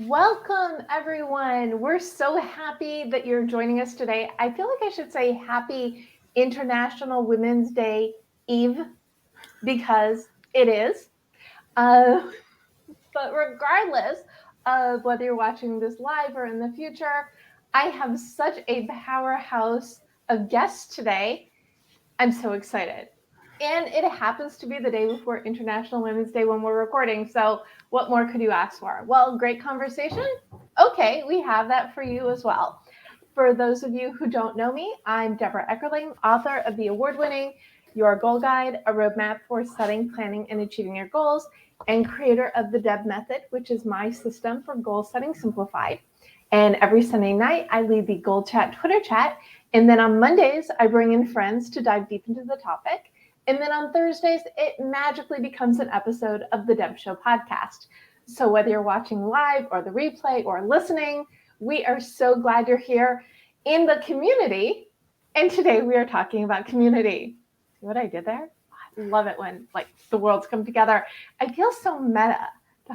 Welcome, everyone. We're so happy that you're joining us today. I feel like I should say Happy International Women's Day Eve because it is. Uh, but regardless of whether you're watching this live or in the future, I have such a powerhouse of guests today. I'm so excited. And it happens to be the day before International Women's Day when we're recording. So what more could you ask for? Well, great conversation. Okay, we have that for you as well. For those of you who don't know me, I'm Deborah Eckerling, author of the award-winning Your Goal Guide, a roadmap for setting, planning, and achieving your goals, and creator of the Deb Method, which is my system for goal setting simplified. And every Sunday night, I lead the Goal Chat Twitter chat. And then on Mondays, I bring in friends to dive deep into the topic. And then on Thursdays, it magically becomes an episode of the Deb Show podcast. So whether you're watching live or the replay or listening, we are so glad you're here in the community. And today we are talking about community. See what I did there? I love it when the worlds come together. I feel so meta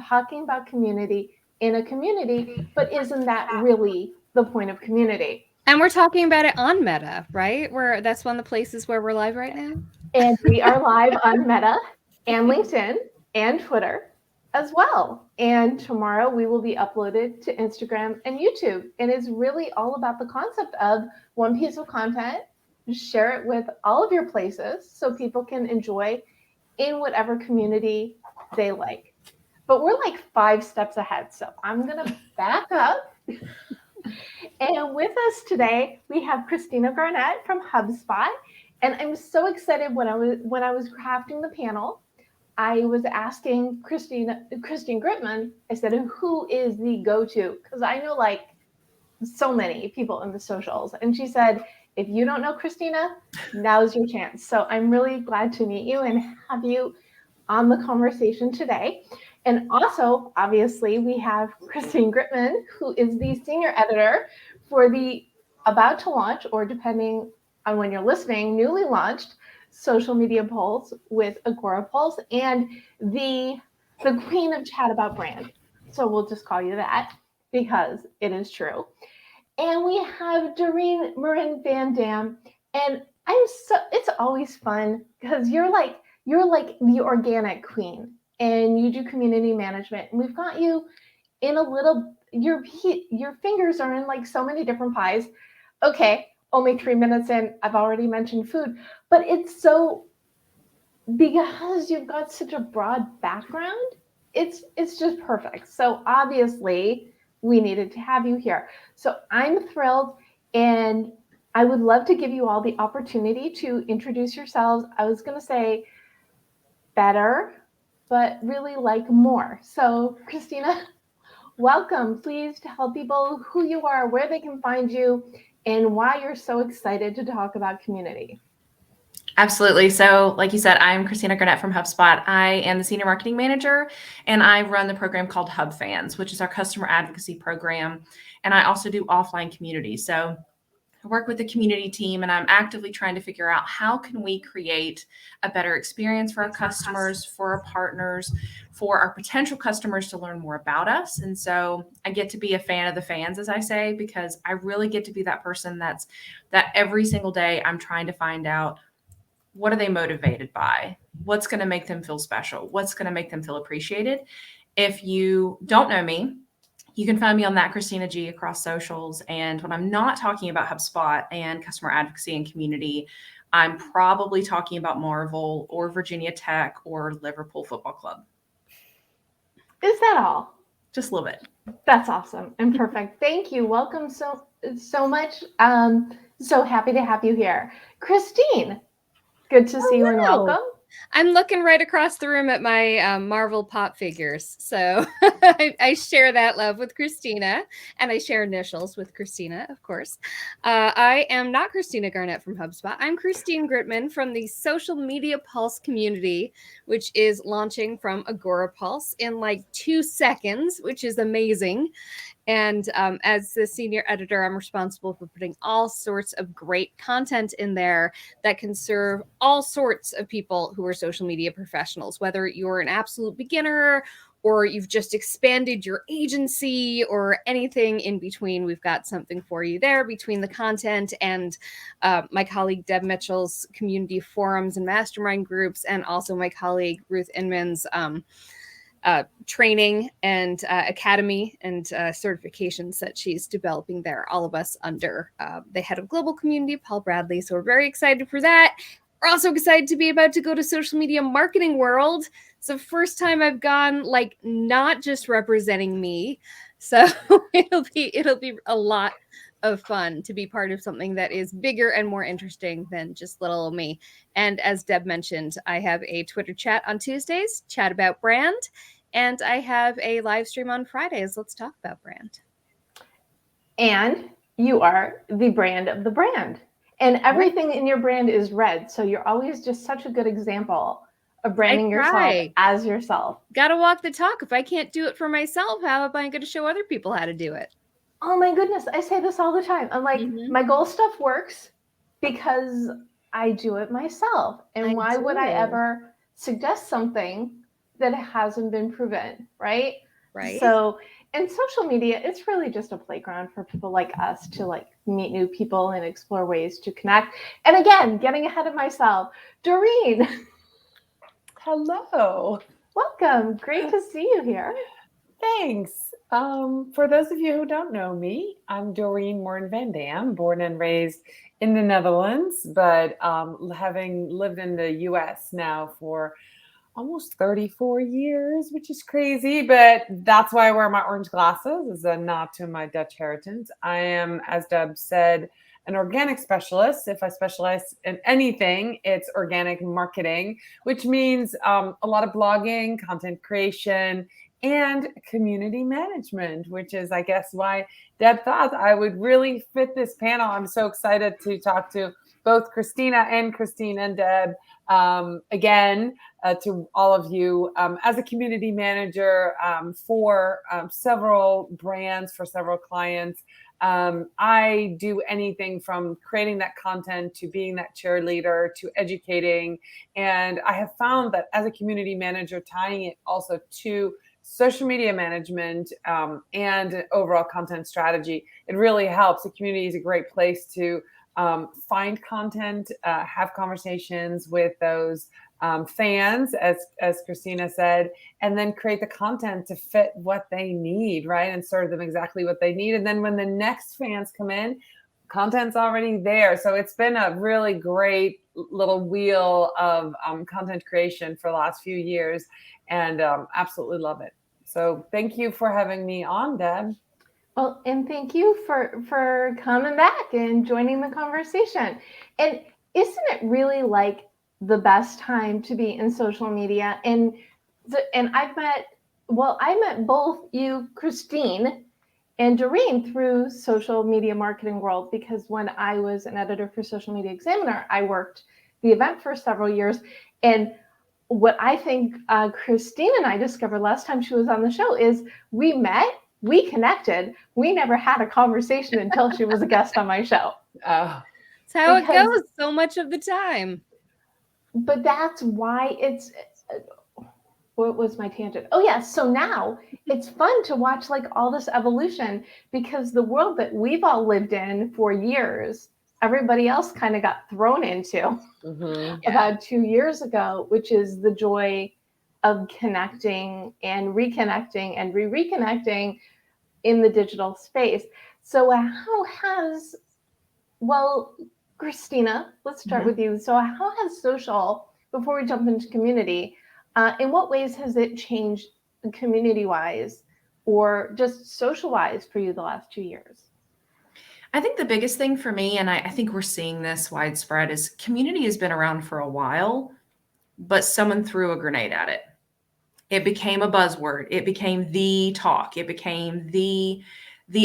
talking about community in a community, but isn't that really the point of community? And we're talking about it on Meta, right? That's one of the places where we're live right now. And we are live on Meta and LinkedIn and Twitter as well. And tomorrow we will be uploaded to Instagram and YouTube. And it's really all about the concept of one piece of content, share it with all of your places so people can enjoy in whatever community they like. But we're like 5 steps ahead. So I'm going to back up. And with us today, we have Christina Garnett from HubSpot. And I'm so excited when I was crafting the panel, I was asking Christine Gritmon, I said, who is the go-to? Because I know so many people in the socials. And she said, if you don't know Christina, now's your chance. So I'm really glad to meet you and have you on the conversation today. And also, obviously, we have Christine Gritmon, who is the senior editor for the about to launch, or depending on when you're listening, newly launched social media polls with Agorapulse and the queen of chat about brand. So we'll just call you that because it is true. And we have Dorien Morin-van Dam. And it's always fun because you're like the organic queen and you do community management. And we've got you in your fingers are in so many different pies. Okay, only 3 minutes in, I've already mentioned food, but it's so, because you've got such a broad background, it's just perfect. So obviously we needed to have you here. So I'm thrilled, and I would love to give you all the opportunity to introduce yourselves. I was going to say better, but really more. So Christina, welcome. Please tell people who you are, where they can find you, and why you're so excited to talk about community. Absolutely. So like you said, I'm Christina Garnett from HubSpot. I am the senior marketing manager, and I run the program called Hub Fans, which is our customer advocacy program. And I also do offline community. So I work with the community team, and I'm actively trying to figure out how can we create a better experience for our customers, for our partners, for our potential customers to learn more about us. And so I get to be a fan of the fans, as I say, because I really get to be that person that every single day I'm trying to find out, what are they motivated by? What's going to make them feel special? What's going to make them feel appreciated? If you don't know me, you can find me on that Christina G across socials. And when I'm not talking about HubSpot and customer advocacy and community, I'm probably talking about Marvel or Virginia Tech or Liverpool Football Club. Is that all? Just a little bit. That's awesome and perfect. Thank you. Welcome so much. So happy to have you here. Christine, good to see you and welcome. I'm looking right across the room at my Marvel pop figures. So I share that love with Christina, and I share initials with Christina, of course. I am not Christina Garnett from HubSpot. I'm Christine Gritmon from the Social Media Pulse community, which is launching from Agorapulse in 2 seconds, which is amazing. And as the senior editor, I'm responsible for putting all sorts of great content in there that can serve all sorts of people who are social media professionals, whether you're an absolute beginner or you've just expanded your agency, or anything in between, we've got something for you there between the content and my colleague Deb Mitchell's community forums and mastermind groups, and also my colleague Ruth Inman's training and academy and certifications that she's developing there, all of us under the head of global community, Paul Bradley. So we're very excited for that. We're also excited to be about to go to Social Media Marketing World. It's the first time I've gone, like, not just representing me. So it'll be a lot of fun to be part of something that is bigger and more interesting than just little old me. And as Deb mentioned, I have a Twitter chat on Tuesdays, Chat About Brand, and I have a live stream on Fridays, Let's Talk About Brand. And you are the brand of the brand. And everything in your brand is red. So you're always just such a good example of branding yourself as yourself. Got to walk the talk. If I can't do it for myself, how am I going to show other people how to do it? Oh my goodness. I say this all the time. I'm like, my goal stuff works because I do it myself. And why would I ever suggest something that hasn't been proven, right? Right. So in social media, it's really just a playground for people like us to like meet new people and explore ways to connect. And again, getting ahead of myself, Dorien. Hello. Welcome. Great to see you here. Thanks. For those of you who don't know me, I'm Dorien Morin-van Dam, born and raised in the Netherlands, but having lived in the US now for almost 34 years, which is crazy, but that's why I wear my orange glasses, as a nod to my Dutch heritage. I am, as Deb said, an organic specialist. If I specialize in anything, it's organic marketing, which means a lot of blogging, content creation, and community management, which is, I guess, why Deb thought I would really fit this panel. I'm so excited to talk to both Christina and Christine and Deb again, to all of you. As a community manager for several brands, for several clients, I do anything from creating that content to being that cheerleader to educating. And I have found that as a community manager, tying it also to social media management and overall content strategy, it really helps. The community is a great place to find content, have conversations with those fans, as Christina said, and then create the content to fit what they need, right? And serve them exactly what they need. And then when the next fans come in, content's already there. So it's been a really great little wheel of content creation for the last few years, and absolutely love it. So thank you for having me on, Deb. Well, and thank you for coming back and joining the conversation. And isn't it really like the best time to be in social media? And I met both you, Christine, and Dorien through Social Media Marketing World, because when I was an editor for Social Media Examiner, I worked the event for several years. And what I think Christine and I discovered last time she was on the show is we met, we connected, we never had a conversation until she was a guest on my show. Oh. That's how it goes so much of the time. But that's why it's, what was my tangent? Oh yeah, so now it's fun to watch like all this evolution, because the world that we've all lived in for years, everybody else kind of got thrown into about 2 years ago, which is the joy of connecting and reconnecting and reconnecting in the digital space. So Christina, let's start with you. So how has social, before we jump into community, in what ways has it changed community-wise or just social-wise for you the last 2 years? I think the biggest thing for me, and I think we're seeing this widespread, is community has been around for a while, but someone threw a grenade at it. It became a buzzword. It became the talk. It became the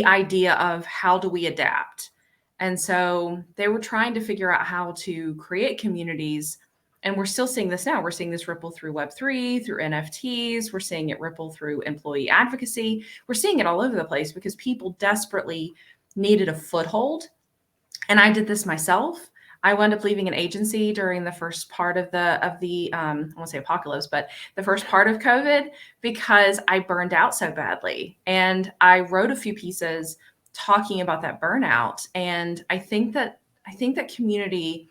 idea of how do we adapt. And so they were trying to figure out how to create communities. And we're still seeing this now. We're seeing this ripple through Web3, through NFTs. We're seeing it ripple through employee advocacy. We're seeing it all over the place because people desperately needed a foothold. And I did this myself. I wound up leaving an agency during the first part of the I won't say apocalypse, but the first part of COVID, because I burned out so badly. And I wrote a few pieces talking about that burnout. And I think that community,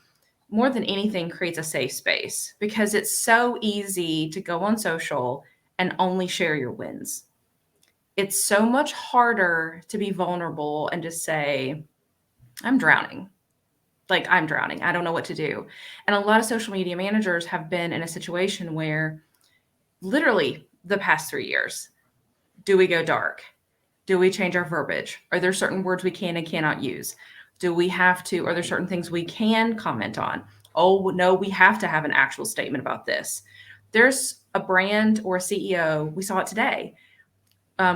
more than anything, creates a safe space, because it's so easy to go on social and only share your wins. It's so much harder to be vulnerable and just say, I'm drowning. Like, I'm drowning. I don't know what to do. And a lot of social media managers have been in a situation where literally the past 3 years, do we go dark? Do we change our verbiage? Are there certain words we can and cannot use? Do we have to, are there certain things we can comment on? Oh, no, we have to have an actual statement about this. There's a brand or a CEO, we saw it today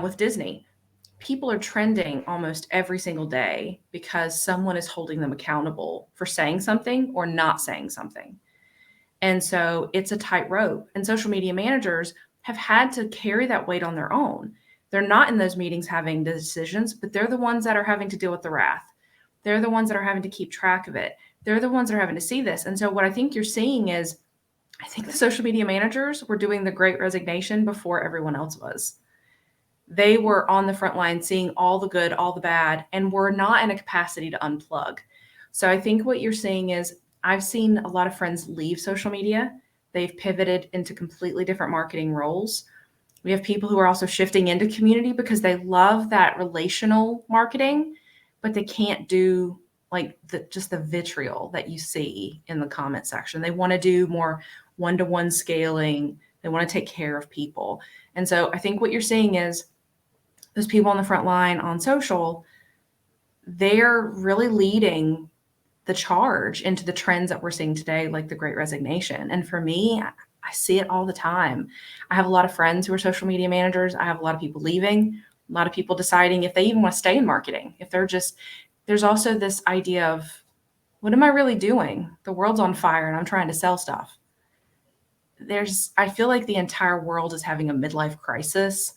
with Disney. People are trending almost every single day because someone is holding them accountable for saying something or not saying something. And so it's a tightrope. And social media managers have had to carry that weight on their own. They're not in those meetings having the decisions, but they're the ones that are having to deal with the wrath. They're the ones that are having to keep track of it. They're the ones that are having to see this. And so what I think you're seeing is, I think the social media managers were doing the Great Resignation before everyone else was. They were on the front line seeing all the good, all the bad, and were not in a capacity to unplug. So I think what you're seeing is, I've seen a lot of friends leave social media. They've pivoted into completely different marketing roles. We have people who are also shifting into community because they love that relational marketing, but they can't do like just the vitriol that you see in the comment section. They want to do more one-to-one scaling. They want to take care of people. And so I think what you're seeing is those people on the front line on social, they're really leading the charge into the trends that we're seeing today, like the Great Resignation. And for me, I see it all the time. I have a lot of friends who are social media managers. I have a lot of people leaving, a lot of people deciding if they even want to stay in marketing. If they're just, there's also this idea of, what am I really doing? The world's on fire and I'm trying to sell stuff. I feel like the entire world is having a midlife crisis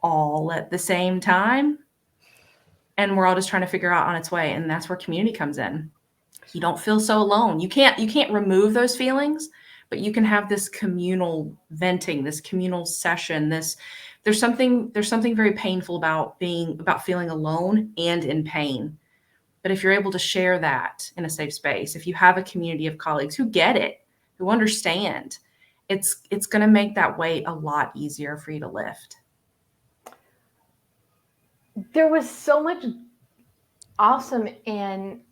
all at the same time. And we're all just trying to figure out on its way. And that's where community comes in. You don't feel so alone. You can't remove those feelings, but you can have this communal venting, this communal session. There's something very painful about feeling alone and in pain. But if you're able to share that in a safe space, if you have a community of colleagues who get it, who understand, it's going to make that weight a lot easier for you to lift. There was so much awesome and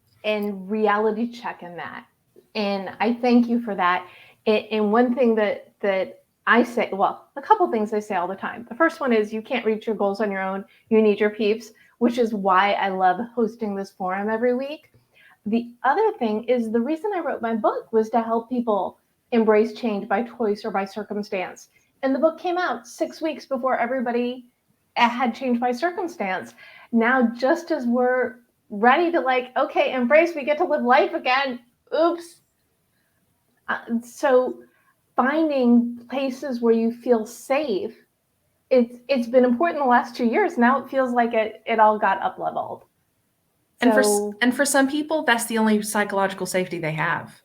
reality check in that. And I thank you for that. And one thing that I say, well, a couple things I say all the time. The first one is, you can't reach your goals on your own. You need your peeps, which is why I love hosting this forum every week. The other thing is, the reason I wrote my book was to help people embrace change by choice or by circumstance. And the book came out 6 weeks before everybody had changed by circumstance. Now, just as we're ready to okay, embrace, we get to live life again. Oops. So finding places where you feel safe, it's been important the last 2 years. Now it feels like it all got up leveled. And for some people, that's the only psychological safety they have.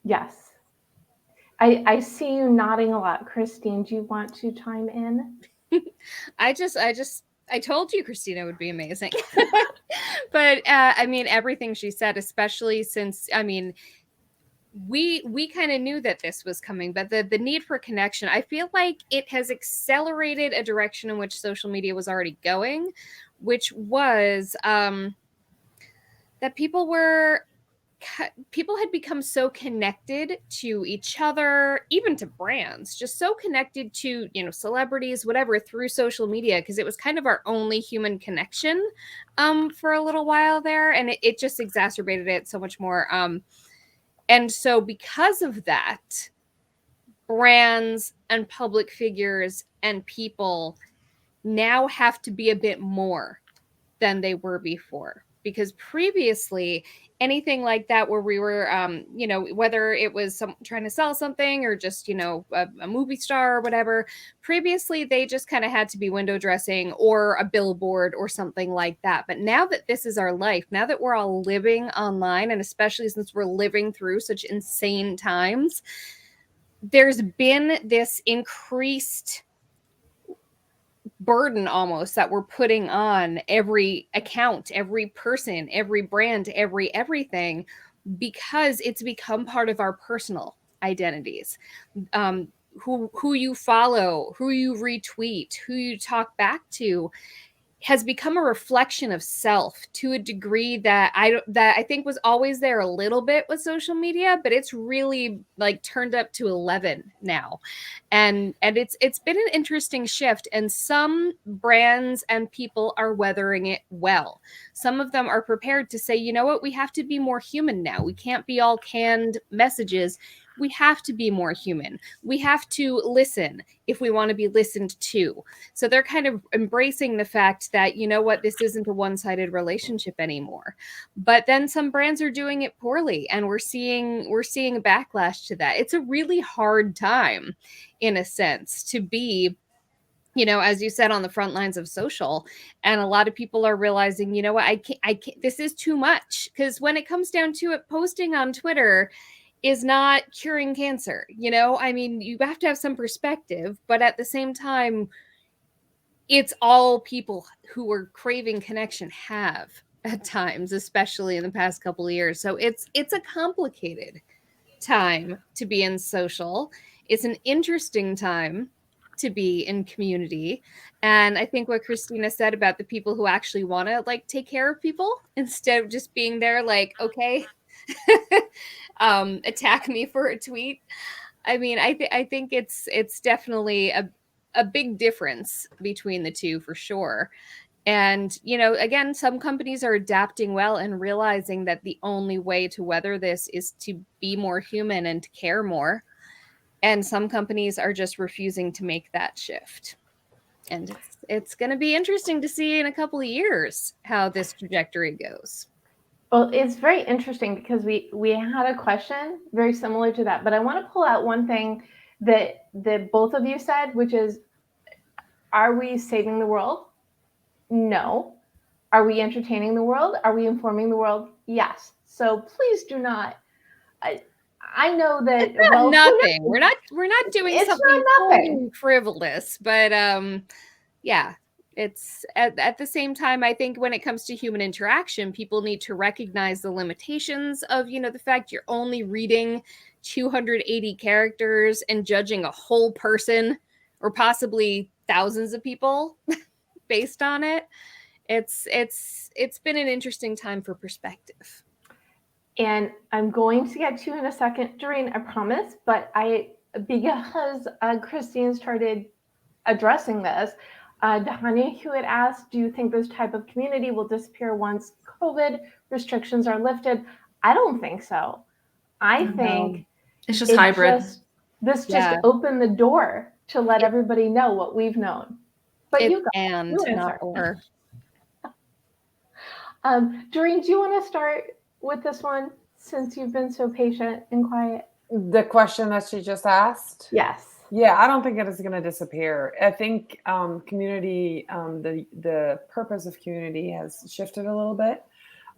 Yes. I see you nodding a lot. Christine, do you want to chime in? I told you Christina would be amazing. But I mean, everything she said, especially since, I mean, we kind of knew that this was coming, but the need for connection, I feel like it has accelerated a direction in which social media was already going, which was that people had become so connected to each other, even to brands, just so connected to, celebrities, whatever, through social media, because it was kind of our only human connection for a little while there. And it just exacerbated it so much more. And so because of that, brands and public figures and people now have to be a bit more than they were before. because previously anything like that where we were, whether it was trying to sell something or just, a movie star or whatever, previously they just kind of had to be window dressing or a billboard or something like that. But now that this is our life, now that we're all living online, and especially since we're living through such insane times, there's been this increased burden almost that we're putting on every account, every person, every brand, everything, because it's become part of our personal identities. Who you follow, who you retweet, who you talk back to has become a reflection of self to a degree that I think was always there a little bit with social media, but it's really like turned up to 11 now. And it's been an interesting shift, and some brands and people are weathering it well. Some of them are prepared to say, you know what, we have to be more human now. We can't be all canned messages. We have to be more human. We have to listen if we want to be listened to. So they're kind of embracing the fact that, you know what, this isn't a one-sided relationship anymore. But then some brands are doing it poorly, and we're seeing a backlash to that. It's a really hard time, in a sense, to be, as you said, on the front lines of social. And a lot of people are realizing, you know what, I can't, this is too much. Because when it comes down to it, posting on Twitter is not curing cancer. I mean, you have to have some perspective, but at the same time, it's all people who are craving connection have at times, especially in the past couple of years. So it's a complicated time to be in social. It's an interesting time to be in community. And I think what Christina said about the people who actually want to take care of people instead of just being there okay, attack me for a tweet. I mean, I think it's definitely a big difference between the two, for sure. And, again, some companies are adapting well and realizing that the only way to weather this is to be more human and to care more. And some companies are just refusing to make that shift. And it's going to be interesting to see in a couple of years how this trajectory goes. Well, it's very interesting because we had a question very similar to that, but I want to pull out one thing that both of you said, which is, are we saving the world? No. Are we entertaining the world? Are we informing the world? Yes. So please do not. I know that nothing. We're not doing it's something not nothing. frivolous, but yeah. It's at the same time, I think when it comes to human interaction, people need to recognize the limitations of, the fact you're only reading 280 characters and judging a whole person or possibly thousands of people based on it. It's been an interesting time for perspective. And I'm going to get to you in a second, Doreen, I promise. But because Christine started addressing this, Dahania, who had asked, do you think this type of community will disappear once COVID restrictions are lifted? I don't think so. I think it's just hybrid. This just opened the door to let everybody know what we've known. But not or. Doreen, do you want to start with this one since you've been so patient and quiet? The question that she just asked? Yes. Yeah, I don't think it is going to disappear. I think community, the purpose of community has shifted a little bit.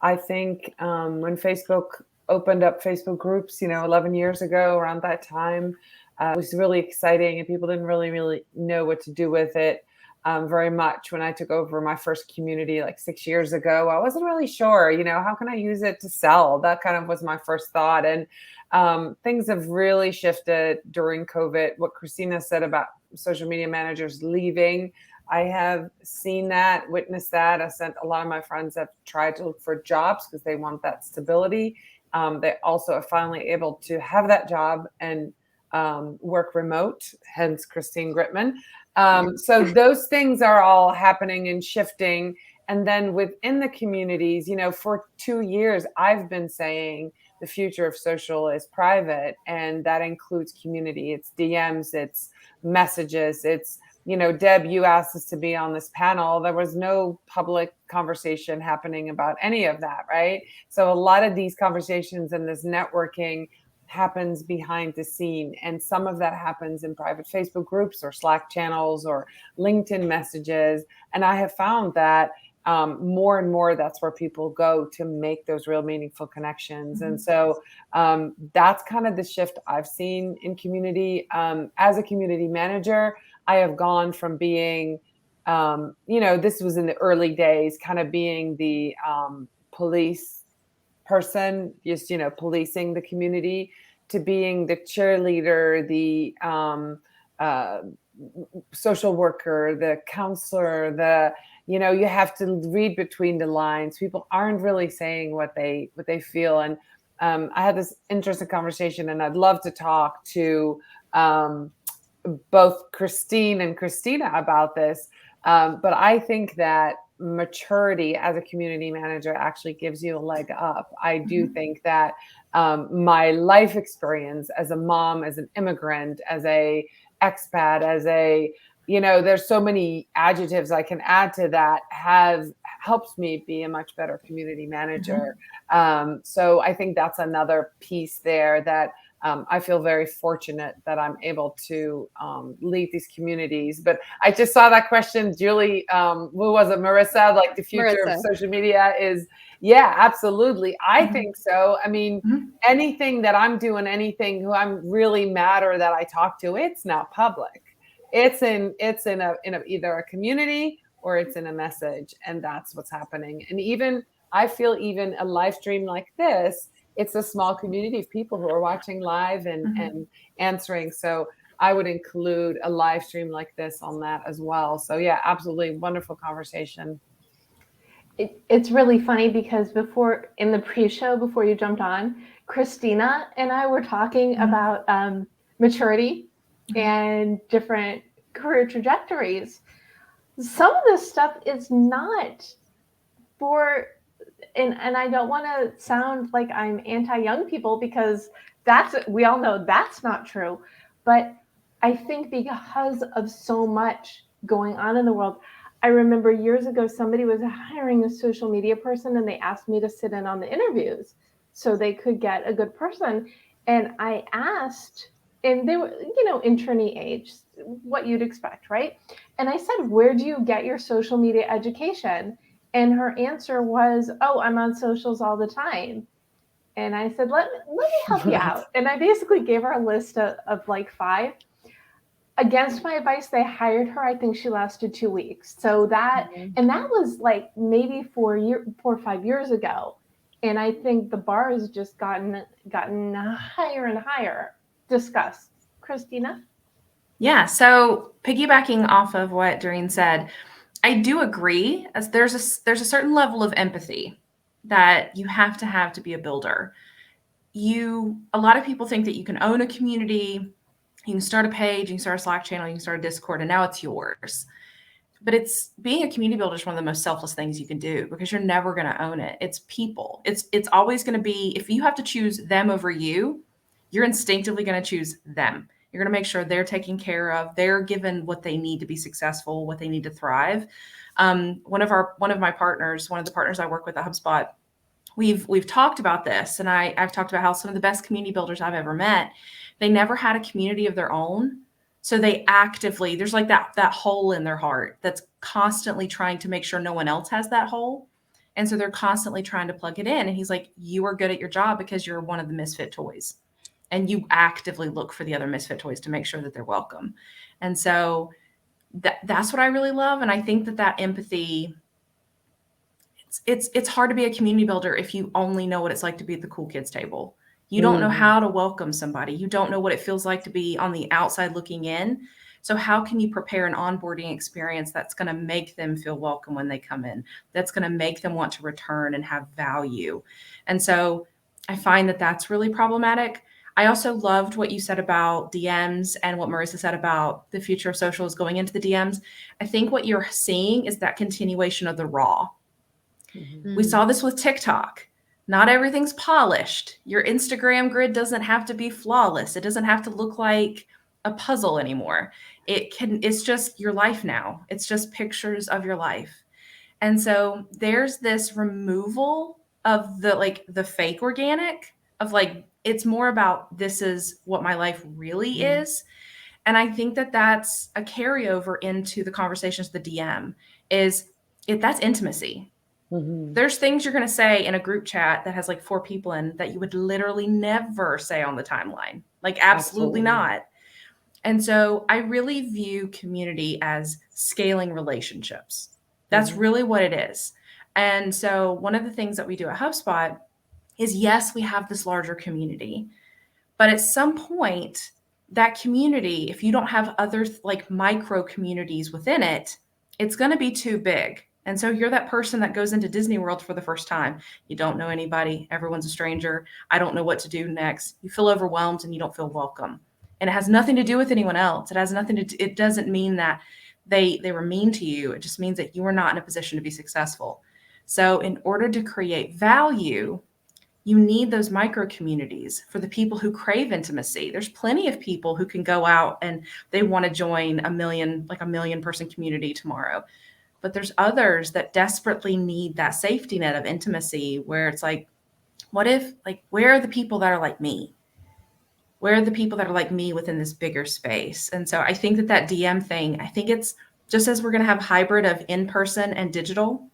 I think when Facebook opened up Facebook groups, 11 years ago, around that time, it was really exciting and people didn't really know what to do with it very much. When I took over my first community 6 years ago, I wasn't really sure, how can I use it to sell? That kind of was my first thought. And things have really shifted during COVID. What Christina said about social media managers leaving, I have seen that, witnessed that. I sent a lot of my friends have tried to look for jobs because they want that stability. They also are finally able to have that job and work remote, hence Christine Gritmon. So those things are all happening and shifting. And then within the communities, for 2 years, I've been saying the future of social is private, and that includes community. It's DMs, it's messages, it's Deb, you asked us to be on this panel. There was no public conversation happening about any of that, right? So a lot of these conversations and this networking happens behind the scene. And some of that happens in private Facebook groups or Slack channels or LinkedIn messages. And I have found that more and more, that's where people go to make those real meaningful connections. And so that's kind of the shift I've seen in community. As a community manager, I have gone from being, this was in the early days, kind of being the police person, just, policing the community, to being the cheerleader, the social worker, the counselor, you have to read between the lines. People aren't really saying what they feel. And I had this interesting conversation, and I'd love to talk to both Christine and Christina about this. But I think that maturity as a community manager actually gives you a leg up. I do think that my life experience as a mom, as an immigrant, as a expat, there's so many adjectives I can add to that, have helped me be a much better community manager. So I think that's another piece there that I feel very fortunate that I'm able to lead these communities. But I just saw that question, Julie, who was it, Marissa? Like the future of social media is, yeah, absolutely. I think so. I mean, anything that I'm doing, anything who I'm really matter that I talk to, it's now public. It's in either a community or it's in a message, and that's what's happening. And even I feel even a live stream like this, it's a small community of people who are watching live and answering. So I would include a live stream like this on that as well. So yeah, absolutely wonderful conversation. It's really funny because before, in the pre-show, before you jumped on, Christina and I were talking about maturity and different career trajectories. Some of this stuff is not for, and I don't want to sound like I'm anti-young people, because we all know that's not true. But I think because of so much going on in the world, I remember years ago, somebody was hiring a social media person and they asked me to sit in on the interviews so they could get a good person. And I asked, and they were, internee age, what you'd expect, right? And I said, where do you get your social media education? And her answer was, oh, I'm on socials all the time. And I said, let me help you out. And I basically gave her a list of like 5. Against my advice, they hired her. I think she lasted 2 weeks. So that, and that was like maybe 4 or 5 years ago. And I think the bar has just gotten higher and higher. Discuss. Christina? Yeah, so piggybacking off of what Dorien said, I do agree, as there's a certain level of empathy that you have to be a builder. A lot of people think that you can own a community, you can start a page, you can start a Slack channel, you can start a Discord, and now it's yours. But being a community builder is one of the most selfless things you can do, because you're never going to own it. It's people. It's always going to be, if you have to choose them over you, you're instinctively going to choose them. You're going to make sure they're taken care of. They're given what they need to be successful, what they need to thrive. One of the partners I work with at HubSpot, we've talked about this, and I've talked about how some of the best community builders I've ever met, they never had a community of their own. So they actively, there's like that hole in their heart that's constantly trying to make sure no one else has that hole. And so they're constantly trying to plug it in. And he's like, you are good at your job because you're one of the misfit toys. And you actively look for the other misfit toys to make sure that they're welcome. And so that's what I really love. And I think that empathy, it's hard to be a community builder if you only know what it's like to be at the cool kids table. You don't know how to welcome somebody. You don't know what it feels like to be on the outside looking in. So how can you prepare an onboarding experience that's going to make them feel welcome when they come in? That's going to make them want to return and have value. And so I find that that's really problematic. I also loved what you said about DMs and what Marissa said about the future of socials going into the DMs. I think what you're seeing is that continuation of the raw. We saw this with TikTok. Not everything's polished. Your Instagram grid doesn't have to be flawless. It doesn't have to look like a puzzle anymore. it's just your life now. It's just pictures of your life. And so there's this removal of the fake organic of like, it's more about this is what my life really is. And I think that that's a carryover into the conversations, the DM is that's intimacy. There's things you're going to say in a group chat that has like 4 people in that you would literally never say on the timeline. Like absolutely not. And so I really view community as scaling relationships. That's really what it is. And so one of the things that we do at HubSpot is, yes, we have this larger community, but at some point, that community, if you don't have other like micro communities within it, it's going to be too big. And so you're that person that goes into Disney World for the first time. You don't know anybody. Everyone's a stranger. I don't know what to do next. You feel overwhelmed and you don't feel welcome. And it has nothing to do with anyone else. It has nothing to do, it doesn't mean that they were mean to you. It just means that you are not in a position to be successful. So in order to create value, you need those micro communities for the people who crave intimacy. There's plenty of people who can go out and they want to join a million person community tomorrow. But there's others that desperately need that safety net of intimacy where it's like, what if, like, where are the people that are like me? Where are the people that are like me within this bigger space? And so I think that DM thing, I think it's just as we're going to have hybrid of in-person and digital,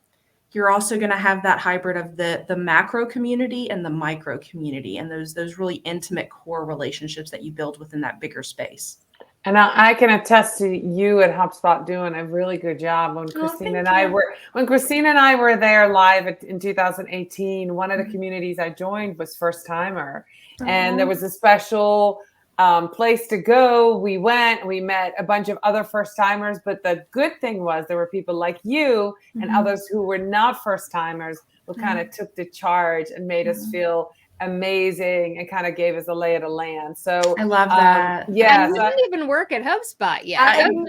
you're also going to have that hybrid of the macro community and the micro community and those really intimate core relationships that you build within that bigger space. And I can attest to you at HubSpot doing a really good job. When Christina and I were there live in 2018, one of the communities I joined was First Timer, and there was a special place to go. We went, we met a bunch of other first timers, but the good thing was there were people like you and others who were not first timers who kind of took the charge and made us feel amazing and kind of gave us a lay of the land. So I love that. Yeah, and we didn't even work at HubSpot yet. I know,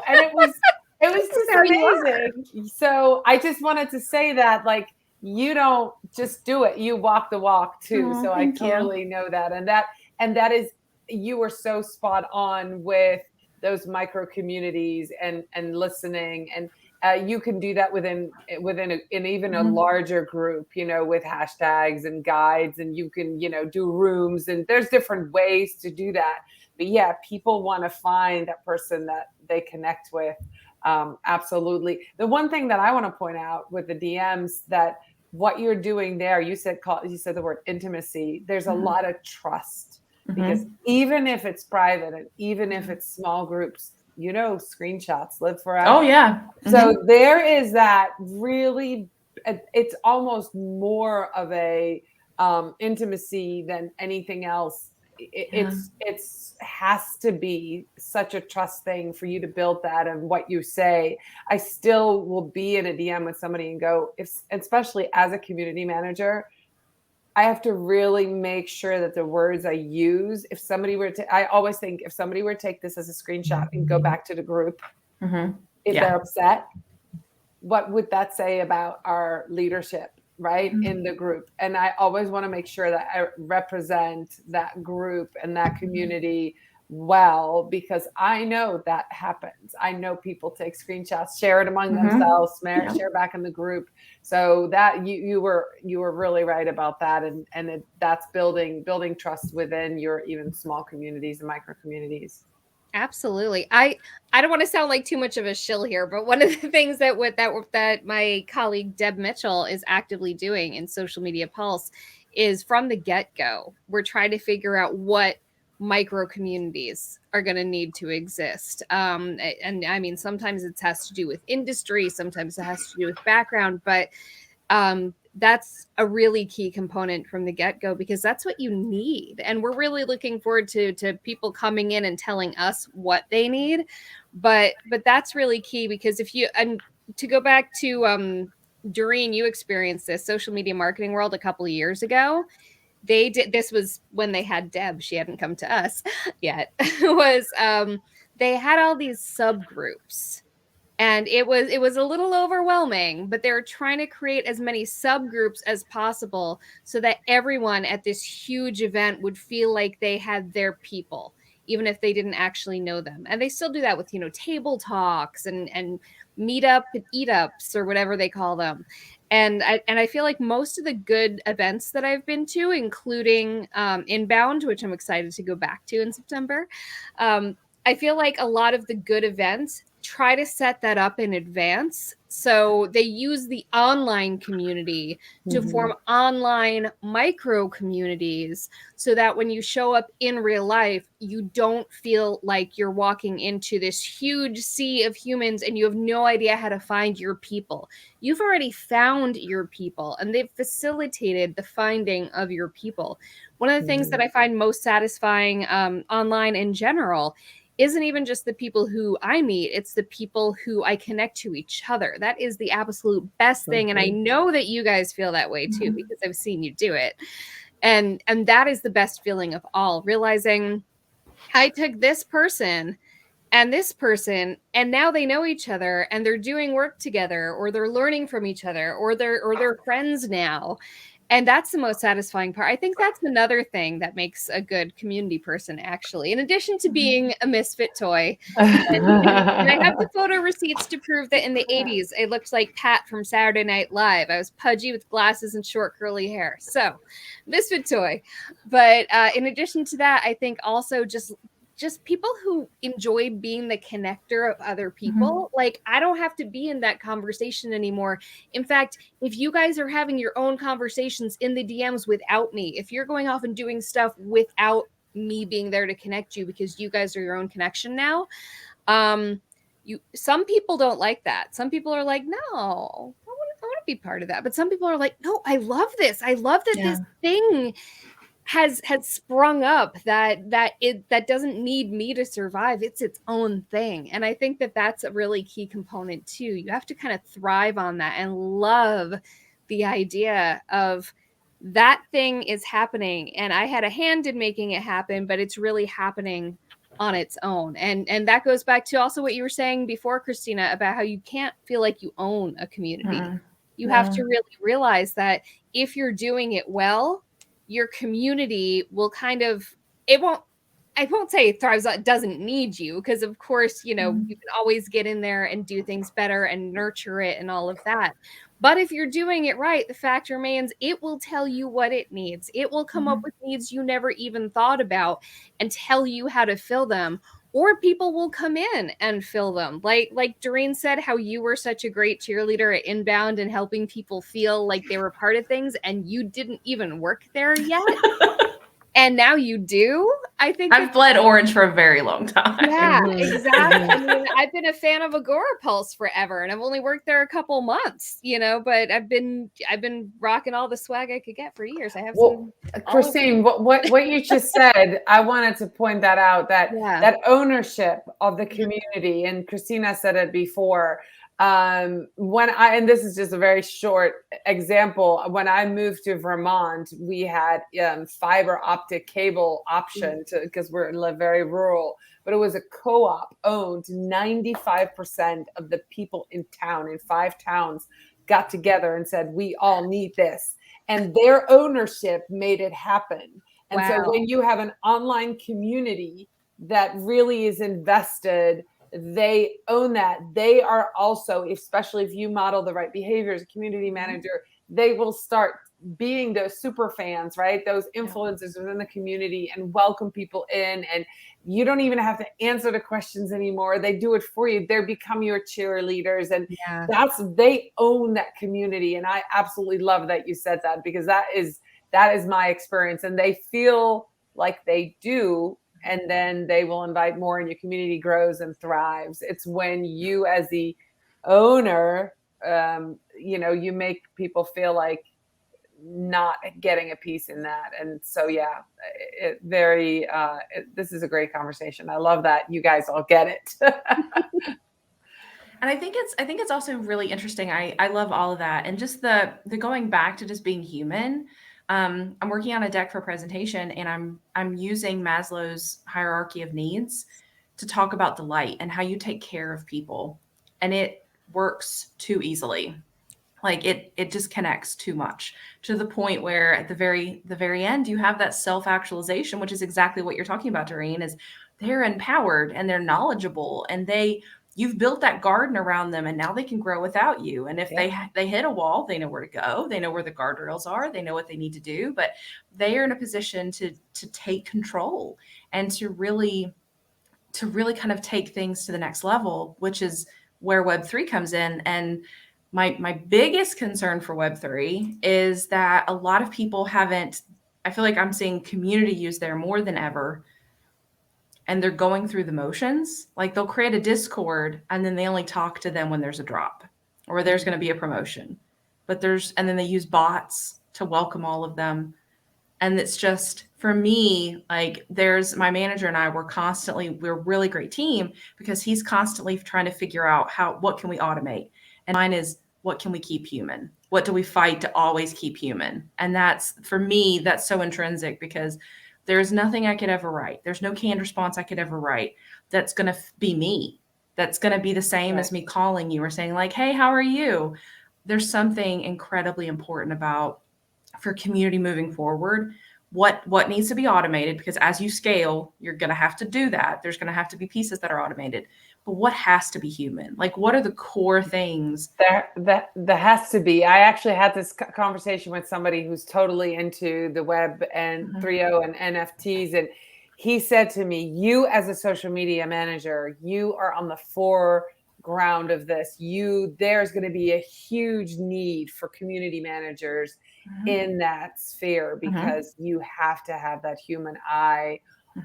and it was just amazing. So I just wanted to say that, like, you don't just do it; you walk the walk too. So I totally know that, and that is, you were so spot on with those micro communities and listening, and you can do that within even a larger group, you know, with hashtags and guides, and you can, you know, do rooms, and there's different ways to do that. But yeah, people want to find that person that they connect with. Absolutely. The one thing that I want to point out with the DMs, that what you're doing there, you said the word intimacy. There's a lot of trust, because even if it's private and even if it's small groups, you know, screenshots live forever. Oh yeah. So there is that really, it's almost more of a intimacy than anything else. It's has to be such a trust thing for you to build that. And what you say, I still will be in a DM with somebody and go, especially as a community manager, I have to really make sure that the words I use, if somebody were to, I always think if somebody were to take this as a screenshot and go back to the group, if they're upset, what would that say about our leadership, right, in the group? And I always want to make sure that I represent that group and that community well, because I know that happens. I know people take screenshots, share it among themselves, share back in the group. So that you were really right about that, and that's building trust within your even small communities and micro communities. Absolutely. I don't want to sound like too much of a shill here, but one of the things that my colleague Deb Mitchell is actively doing in Social Media Pulse is, from the get-go, we're trying to figure out what micro communities are going to need to exist. And I mean, sometimes it has to do with industry, sometimes it has to do with background, but that's a really key component from the get-go, because that's what you need. And we're really looking forward to people coming in and telling us what they need. But that's really key, because if you, and to go back to Dorien, you experienced this Social Media Marketing World a couple of years ago. They did, this was when they had Deb, she hadn't come to us yet, they had all these subgroups. And it was a little overwhelming, but they're trying to create as many subgroups as possible so that everyone at this huge event would feel like they had their people. even if they didn't actually know them. And they still do that with, table talks and meet up and eat ups or whatever they call them. And I feel like most of the good events that I've been to, including Inbound, which I'm excited to go back to in September, I feel like a lot of the good events try to set that up in advance. So they use the online community to form online micro communities so that when you show up in real life, you don't feel like you're walking into this huge sea of humans and you have no idea how to find your people. You've already found your people and they've facilitated the finding of your people. One of the things that I find most satisfying online in general isn't even just the people who I meet, it's the people who I connect to each other. That is the absolute best thing. And I know that you guys feel that way too, because I've seen you do it. And that is the best feeling of all, realizing I took this person and this person, and now they know each other and they're doing work together, or they're learning from each other, or they're friends now. And that's the most satisfying part. I think that's another thing that makes a good community person, actually, in addition to being a misfit toy. And I have the photo receipts to prove that in the 80s, I looked like Pat from Saturday Night Live. I was pudgy with glasses and short curly hair. So misfit toy. But in addition to that, I think also just people who enjoy being the connector of other people. Like, I don't have to be in that conversation anymore. In fact, if you guys are having your own conversations in the DMs without me, if you're going off and doing stuff without me being there to connect you because you guys are your own connection now, some people don't like that. Some people are like, no, I want to be part of that. But some people are like, no, I love this. I love that this thing has sprung up that doesn't need me to survive. It's its own thing. And I think that that's a really key component too. You have to kind of thrive on that and love the idea of that thing is happening and I had a hand in making it happen, but it's really happening on its own. And that goes back to also what you were saying before, Christina, about how you can't feel like you own a community. You have to really realize that if you're doing it well, your community will kind of, I won't say it thrives, it doesn't need you, because of course, you can always get in there and do things better and nurture it and all of that. But if you're doing it right, the fact remains, it will tell you what it needs. It will come up with needs you never even thought about and tell you how to fill them. Or people will come in and fill them. Like Doreen said, how you were such a great cheerleader at Inbound and helping people feel like they were part of things, and you didn't even work there yet. And now you do. I think I've bled orange for a very long time. Yeah, exactly. I mean, I've been a fan of Agorapulse forever, and I've only worked there a couple months, but I've been rocking all the swag I could get for years. I have Christine, what you just said, I wanted to point that out, that ownership of the community, and Christina said it before. And this is just a very short example, when I moved to Vermont, we had fiber optic cable option because we live very rural, but it was a co-op owned. 95% of the people in town, in 5 towns, got together and said, we all need this. And their ownership made it happen. And so when you have an online community that really is invested, they own that. They are also, especially if you model the right behavior as a community manager, they will start being those super fans, right? Those influencers within the community, and welcome people in. And you don't even have to answer the questions anymore. They do it for you. They become your cheerleaders. And they own that community. And I absolutely love that you said that, because that is my experience. And they feel like they do. And then they will invite more, and your community grows and thrives. It's when you, as the owner, you make people feel like not getting a piece in that. And so, this is a great conversation. I love that you guys all get it. And I think it's also really interesting. I love all of that. And just the going back to just being human. I'm working on a deck for presentation, and I'm using Maslow's hierarchy of needs to talk about delight and how you take care of people. And it works too easily. Like it just connects too much, to the point where at the very end, you have that self-actualization, which is exactly what you're talking about, Doreen, is they're empowered and they're knowledgeable, and you've built that garden around them, and now they can grow without you. And if they hit a wall, they know where to go. They know where the guardrails are. They know what they need to do, but they are in a position to take control and to really kind of take things to the next level, which is where Web3 comes in. And my biggest concern for Web3 is that a lot of people haven't, I feel like I'm seeing community use there more than ever. And they're going through the motions. Like they'll create a Discord and then they only talk to them when there's a drop or there's going to be a promotion. And then they use bots to welcome all of them. And it's just, for me, like my manager and I, we're a really great team because he's constantly trying to figure out what can we automate? And mine is, what can we keep human? What do we fight to always keep human? And for me, that's so intrinsic because there's nothing I could ever write. There's no canned response I could ever write that's going to be me. That's going to be the same as me calling you or saying like, hey, how are you? There's something incredibly important about, for community moving forward, what needs to be automated, because as you scale, you're going to have to do that. There's going to have to be pieces that are automated, but what has to be human? Like, what are the core things? That has to be. I actually had this conversation with somebody who's totally into the web and 3.0 and NFTs. And he said to me, you as a social media manager, you are on the foreground of this. There's going to be a huge need for community managers in that sphere because you have to have that human eye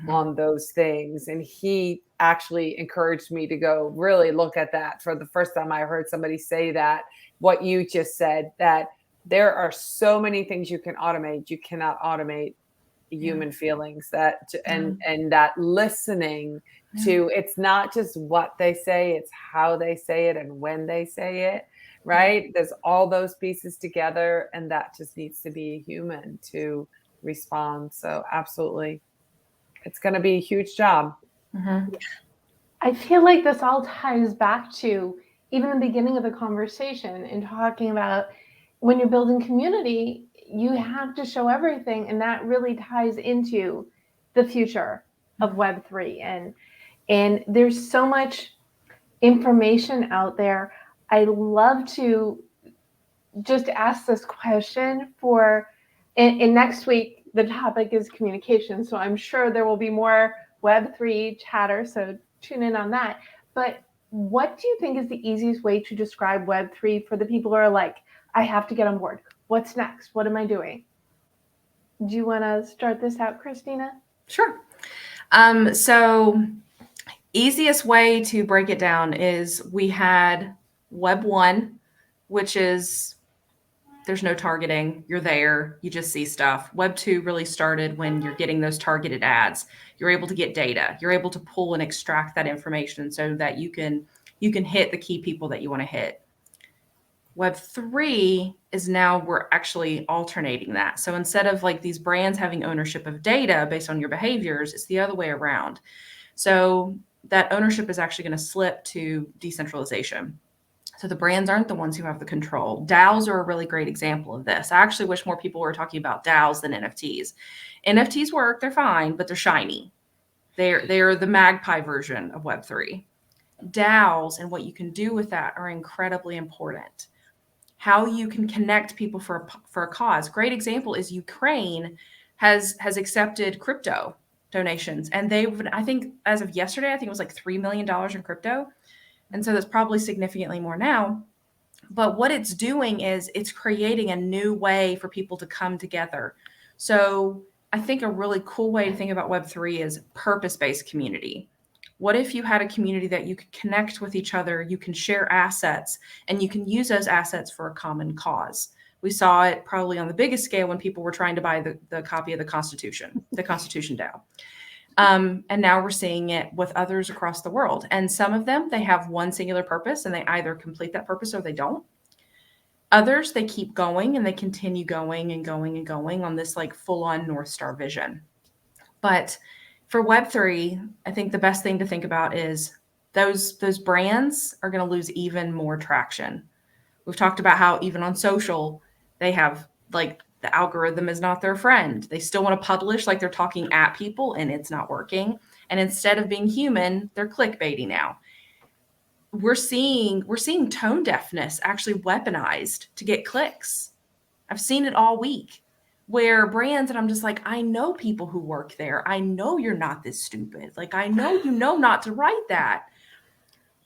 on those things. And he actually encouraged me to go really look at that. For the first time I heard somebody say that, what you just said, that there are so many things you can automate. You cannot automate human feelings, and that listening to, it's not just what they say, it's how they say it and when they say it. Right? There's all those pieces together, and that just needs to be a human to respond. So absolutely, it's going to be a huge job. I feel like this all ties back to even the beginning of the conversation and talking about when you're building community, you have to show everything. And that really ties into the future of Web3. And there's so much information out there. I love to just ask this question in next week, the topic is communication. So I'm sure there will be more Web3 chatter. So tune in on that. But what do you think is the easiest way to describe Web3 for the people who are like, I have to get on board. What's next? What am I doing? Do you want to start this out, Christina? Sure. So easiest way to break it down is we had Web 1, which is there's no targeting. You're there. You just see stuff. Web 2 really started when you're getting those targeted ads. You're able to get data. You're able to pull and extract that information so that you can hit the key people that you want to hit. Web 3 is now we're actually alternating that. So instead of like these brands having ownership of data based on your behaviors, it's the other way around. So that ownership is actually going to slip to decentralization. So the brands aren't the ones who have the control. DAOs are a really great example of this. I actually wish more people were talking about DAOs than NFTs. NFTs work, they're fine, but they're shiny. They're the magpie version of Web3. DAOs and what you can do with that are incredibly important. How you can connect people for a cause. Great example is Ukraine has accepted crypto donations. And I think as of yesterday, I think it was like $3 million in crypto. And so that's probably significantly more now. But what it's doing is it's creating a new way for people to come together. So I think a really cool way to think about Web3 is purpose-based community. What if you had a community that you could connect with each other, you can share assets, and you can use those assets for a common cause? We saw it probably on the biggest scale when people were trying to buy the copy of the Constitution DAO. And now we're seeing it with others across the world. And some of them, they have one singular purpose and they either complete that purpose or they don't. Others, they keep going and they continue going and going and going on this like full-on North Star vision. But for Web3, I think the best thing to think about is those brands are going to lose even more traction. We've talked about how even on social, they have like the algorithm is not their friend. They still want to publish like they're talking at people and it's not working. And instead of being human, they're clickbaity now. We're seeing tone deafness actually weaponized to get clicks. I've seen it all week where brands, and I'm just like, I know people who work there. I know you're not this stupid. Like, I know you know not to write that.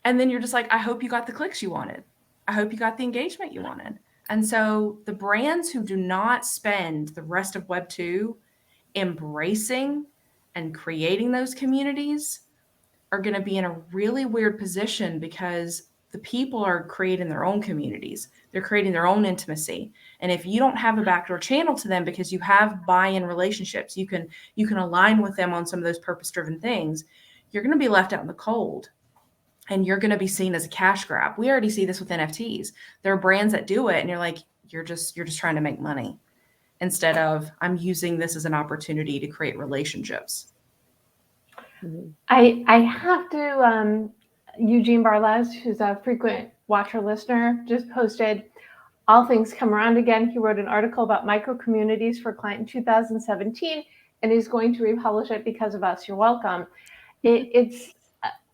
And then you're just like, I hope you got the clicks you wanted. I hope you got the engagement you wanted. And so the brands who do not spend the rest of Web 2 embracing and creating those communities are going to be in a really weird position, because the people are creating their own communities. They're creating their own intimacy. And if you don't have a backdoor channel to them because you have buy-in relationships, you can align with them on some of those purpose-driven things, you're going to be left out in the cold. And you're going to be seen as a cash grab. We already see this with NFTs. There are brands that do it, and you're like, you're just trying to make money, instead of, I'm using this as an opportunity to create relationships. I have to, Eugene Barles, who's a frequent watcher listener, just posted All Things Come Around Again. He wrote an article about micro communities for a client in 2017, and he's going to republish it because of us. You're welcome.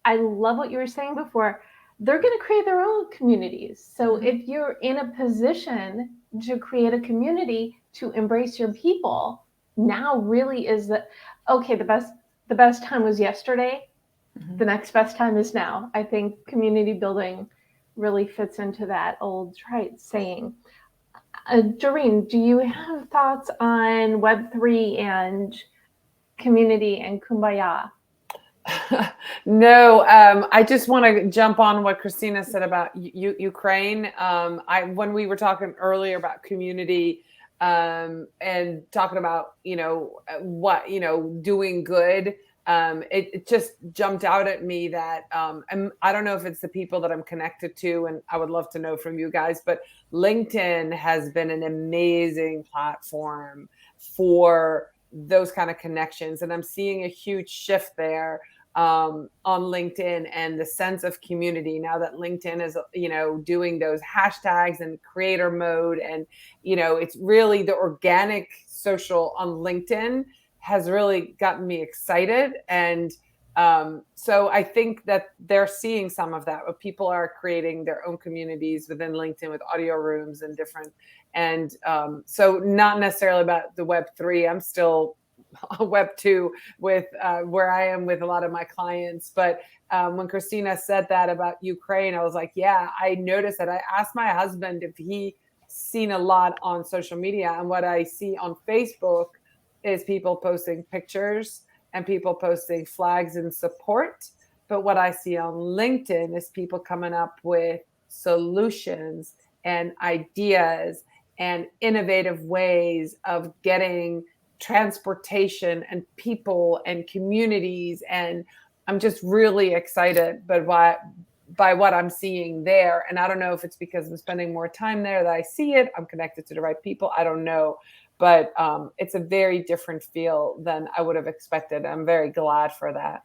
I love what you were saying before. They're going to create their own communities. So if you're in a position to create a community to embrace your people, now really is the best time was yesterday. Mm-hmm. The next best time is now. I think community building really fits into that old trite saying. Doreen, do you have thoughts on Web3 and community and Kumbaya? No, I just want to jump on what Christina said about Ukraine. When we were talking earlier about community and talking about, doing good, it just jumped out at me that I don't know if it's the people that I'm connected to, and I would love to know from you guys, but LinkedIn has been an amazing platform for those kind of connections. And I'm seeing a huge shift there on LinkedIn, and the sense of community now that LinkedIn is, doing those hashtags and creator mode. And, it's really the organic social on LinkedIn has really gotten me excited. And so I think that they're seeing some of that, where people are creating their own communities within LinkedIn with audio rooms and different. And so not necessarily about the Web3. I'm still Web 2 with where I am with a lot of my clients. But when Christina said that about Ukraine, I was like, yeah, I noticed that. I asked my husband if he seen a lot on social media, and what I see on Facebook is people posting pictures and people posting flags in support. But what I see on LinkedIn is people coming up with solutions and ideas and innovative ways of getting transportation and people and communities. And I'm just really excited by what I'm seeing there. And I don't know if it's because I'm spending more time there that I see it. I'm connected to the right people. I don't know. But it's a very different feel than I would have expected. I'm very glad for that.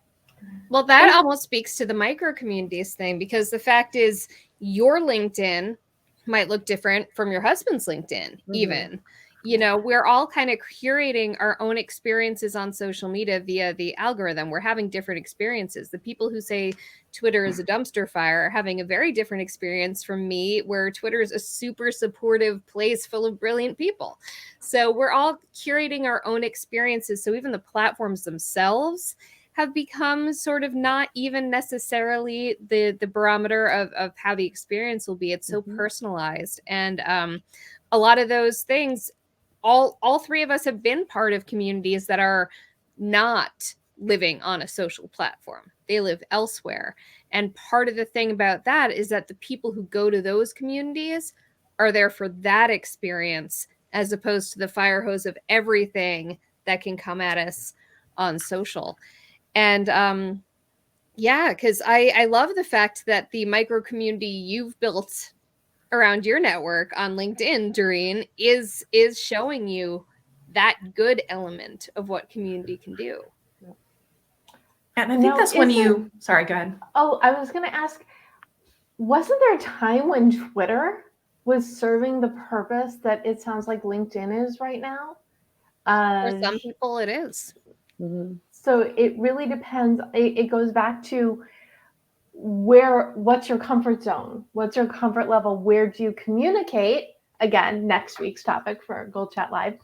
Well, that almost speaks to the micro communities thing, because the fact is your LinkedIn might look different from your husband's LinkedIn, even. We're all kind of curating our own experiences on social media via the algorithm. We're having different experiences. The people who say Twitter is a dumpster fire are having a very different experience from me, where Twitter is a super supportive place full of brilliant people. So we're all curating our own experiences. So even the platforms themselves have become sort of not even necessarily the barometer of how the experience will be. It's so personalized. And a lot of those things, all three of us have been part of communities that are not living on a social platform. They live elsewhere. And part of the thing about that is that the people who go to those communities are there for that experience, as opposed to the fire hose of everything that can come at us on social. And because I love the fact that the micro community you've built around your network on LinkedIn, Doreen, is showing you that good element of what community can do. And I think that's when you, sorry, go ahead. Oh, I was going to ask, wasn't there a time when Twitter was serving the purpose that it sounds like LinkedIn is right now? For some people it is. So it really depends. It goes back to what's your comfort zone? What's your comfort level? Where do you communicate? Again, next week's topic for Gold Chat Live.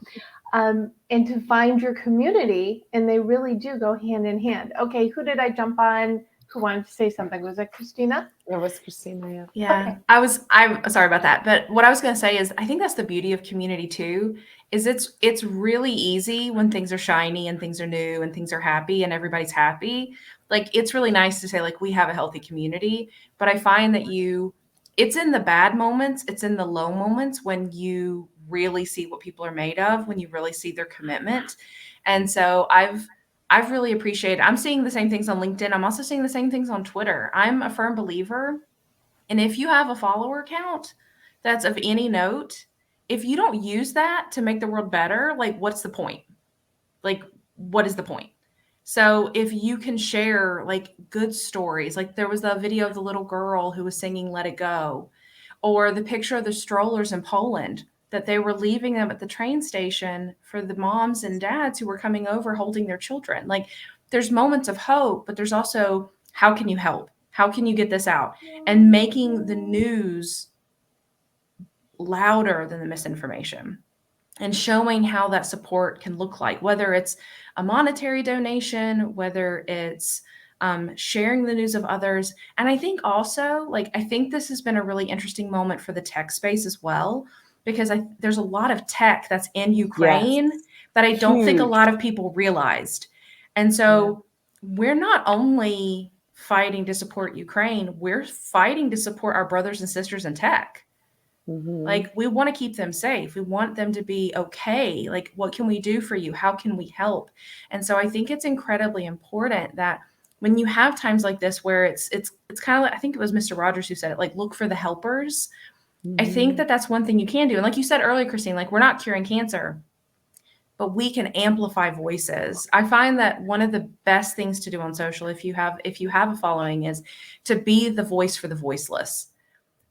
And to find your community, and they really do go hand in hand. Okay, who did I jump on? Who wanted to say something? Was it Christina? It was Christina, yeah. Yeah, Okay. I'm sorry about that. But what I was going to say is I think that's the beauty of community too, is it's really easy when things are shiny and things are new and things are happy and everybody's happy. Like, it's really nice to say, like, we have a healthy community, but I find that it's in the bad moments, it's in the low moments when you really see what people are made of, when you really see their commitment. And so I've really appreciated, I'm seeing the same things on LinkedIn. I'm also seeing the same things on Twitter. I'm a firm believer. And if you have a follower count that's of any note, if you don't use that to make the world better, like, what's the point? Like, what is the point? So if you can share like good stories, like there was the video of the little girl who was singing Let It Go, or the picture of the strollers in Poland that they were leaving them at the train station for the moms and dads who were coming over holding their children. Like, there's moments of hope, but there's also, how can you help? How can you get this out? And making the news louder than the misinformation and showing how that support can look like, whether it's a monetary donation, whether it's sharing the news of others. And I think also, like, I think this has been a really interesting moment for the tech space as well, because there's a lot of tech that's in Ukraine that I don't think a lot of people realized. And so we're not only fighting to support Ukraine, we're fighting to support our brothers and sisters in tech. Like, we want to keep them safe. We want them to be okay. Like, what can we do for you? How can we help? And so I think it's incredibly important that when you have times like this where it's kind of like, I think it was Mr. Rogers who said it, like, look for the helpers. I think that that's one thing you can do. And like you said earlier, Christine, like, we're not curing cancer, but we can amplify voices. I find that one of the best things to do on social, if you have a following, is to be the voice for the voiceless.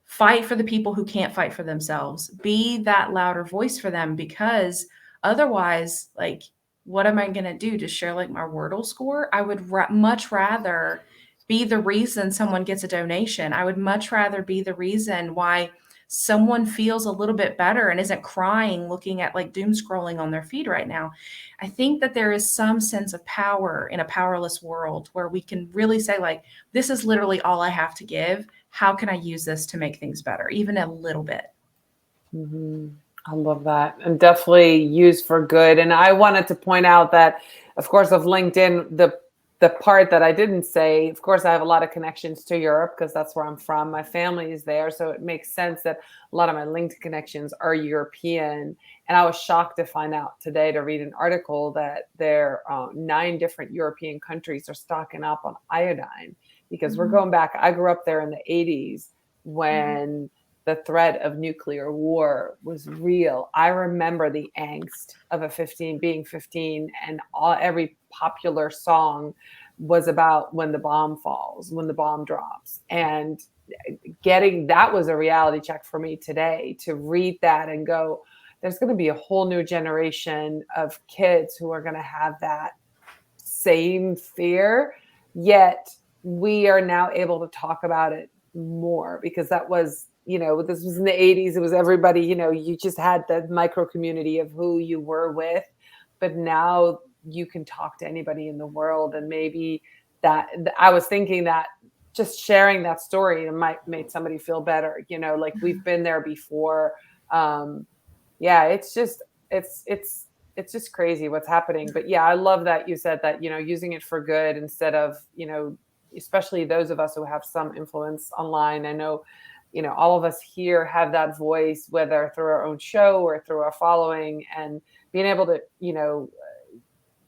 Fight for the people who can't fight for themselves. Be that louder voice for them, because otherwise, like, what am I going to do? To share like my Wordle score? I would much rather be the reason someone gets a donation. I would much rather be the reason why someone feels a little bit better and isn't crying looking at like doom scrolling on their feed right now. I think that there is some sense of power in a powerless world where we can really say, like, this is literally all I have to give. How can I use this to make things better, even a little bit? I love that, and definitely used for good. And I wanted to point out that, of course, of LinkedIn, the part that I didn't say, of course, I have a lot of connections to Europe because that's where I'm from. My family is there. So it makes sense that a lot of my LinkedIn connections are European. And I was shocked to find out today, to read an article that there 9 different European countries are stocking up on iodine, because we're going back. I grew up there in the 80s when the threat of nuclear war was real. I remember the angst of being 15, and every popular song was about when the bomb falls, when the bomb drops. And that was a reality check for me today, to read that and go, there's going to be a whole new generation of kids who are going to have that same fear, yet we are now able to talk about it more, because that was, this was in the 80s. It was everybody, you just had the micro community of who you were with, but now you can talk to anybody in the world. And maybe that, I was thinking that just sharing that story might make somebody feel better, like we've been there before. It's just crazy what's happening. But yeah, I love that you said that, using it for good instead of, especially those of us who have some influence online. I know, all of us here have that voice, whether through our own show or through our following, and being able to,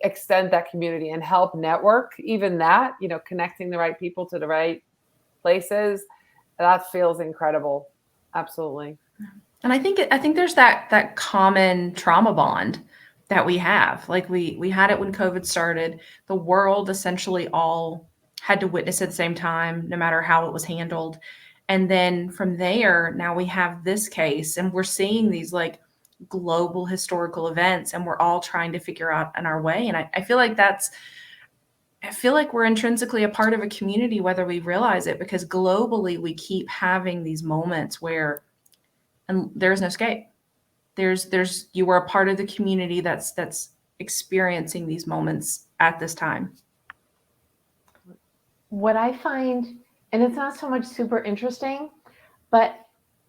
extend that community and help network, even that, connecting the right people to the right places. That feels incredible. Absolutely. And I think there's that common trauma bond that we have. Like, we had it when COVID started. The world essentially all had to witness at the same time, no matter how it was handled. And then from there, now we have this case, and we're seeing these like global historical events, and we're all trying to figure out in our way. And I feel like that's I feel like we're intrinsically a part of a community, whether we realize it, because globally we keep having these moments where, and there's no escape. You are a part of the community that's experiencing these moments at this time. What I find, and it's not so much super interesting, but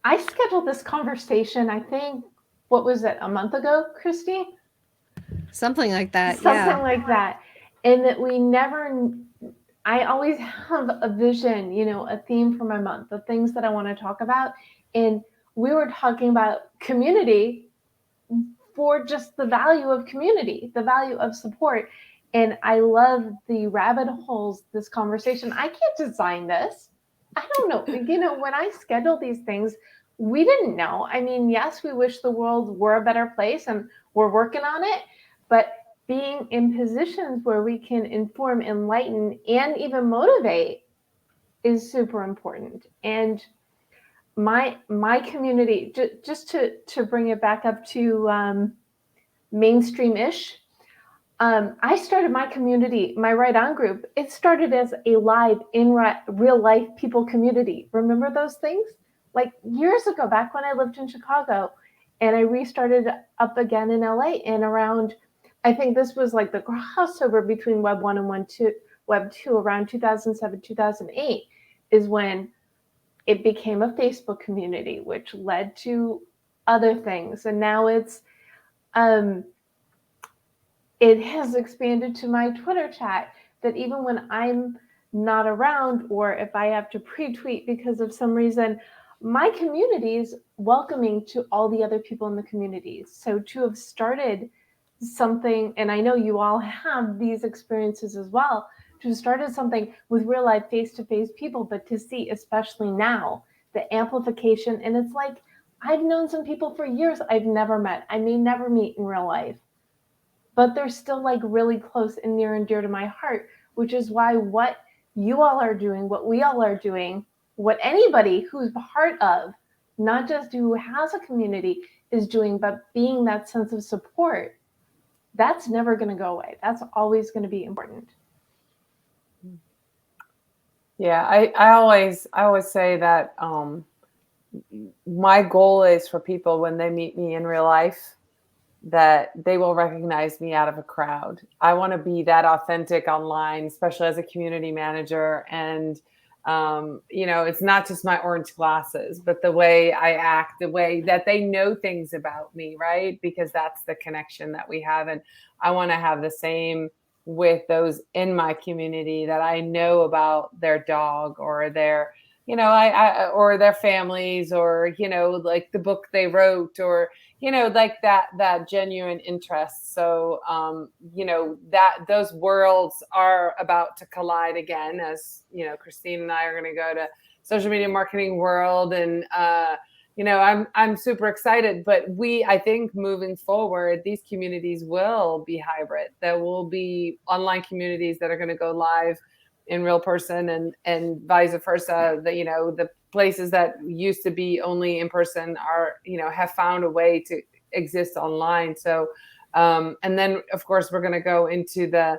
I scheduled this conversation, I think, what was it, a month ago, Christy? Something like that. Something like that. And that I always have a vision, a theme for my month, the things that I want to talk about. And we were talking about community for just the value of community, the value of support. And I love the rabbit holes, this conversation. I can't design this. I don't know. When I schedule these things, we didn't know. I mean, yes, we wish the world were a better place and we're working on it, but being in positions where we can inform, enlighten, and even motivate is super important. And my community, just to bring it back up to mainstream-ish, I started my community, my Right On group. It started as a live, in real life people community. Remember those things? Like years ago, back when I lived in Chicago, and I restarted up again in LA, and around, I think this was like the crossover between Web 1 and Web 2 around 2007, 2008 is when it became a Facebook community, which led to other things. And now it has expanded to my Twitter chat, that even when I'm not around, or if I have to pre-tweet because of some reason, my community is welcoming to all the other people in the communities. So to have started something, and I know you all have these experiences as well, to have started something with real life face-to-face people, but to see, especially now, the amplification. And it's like, I've known some people for years I've never met. I may never meet in real life, but they're still like really close and near and dear to my heart, which is why what you all are doing, what we all are doing, what anybody who's part of, not just who has a community, is doing, but being that sense of support, that's never going to go away. That's always going to be important. Yeah, I always say that my goal is for people, when they meet me in real life, that they will recognize me out of a crowd. I want to be that authentic online, especially as a community manager. And, it's not just my orange glasses, but the way I act, the way that they know things about me, right? Because that's the connection that we have. And I want to have the same with those in my community, that I know about their dog or their, or their families, or, like the book they wrote, or, like that genuine interest. So, that those worlds are about to collide again, as, Christine and I are going to go to social media marketing world. And, I'm super excited, but I think moving forward, these communities will be hybrid. There will be online communities that are going to go live in real person, and vice versa. The places that used to be only in person are, have found a way to exist online. So, and then of course we're going to go into the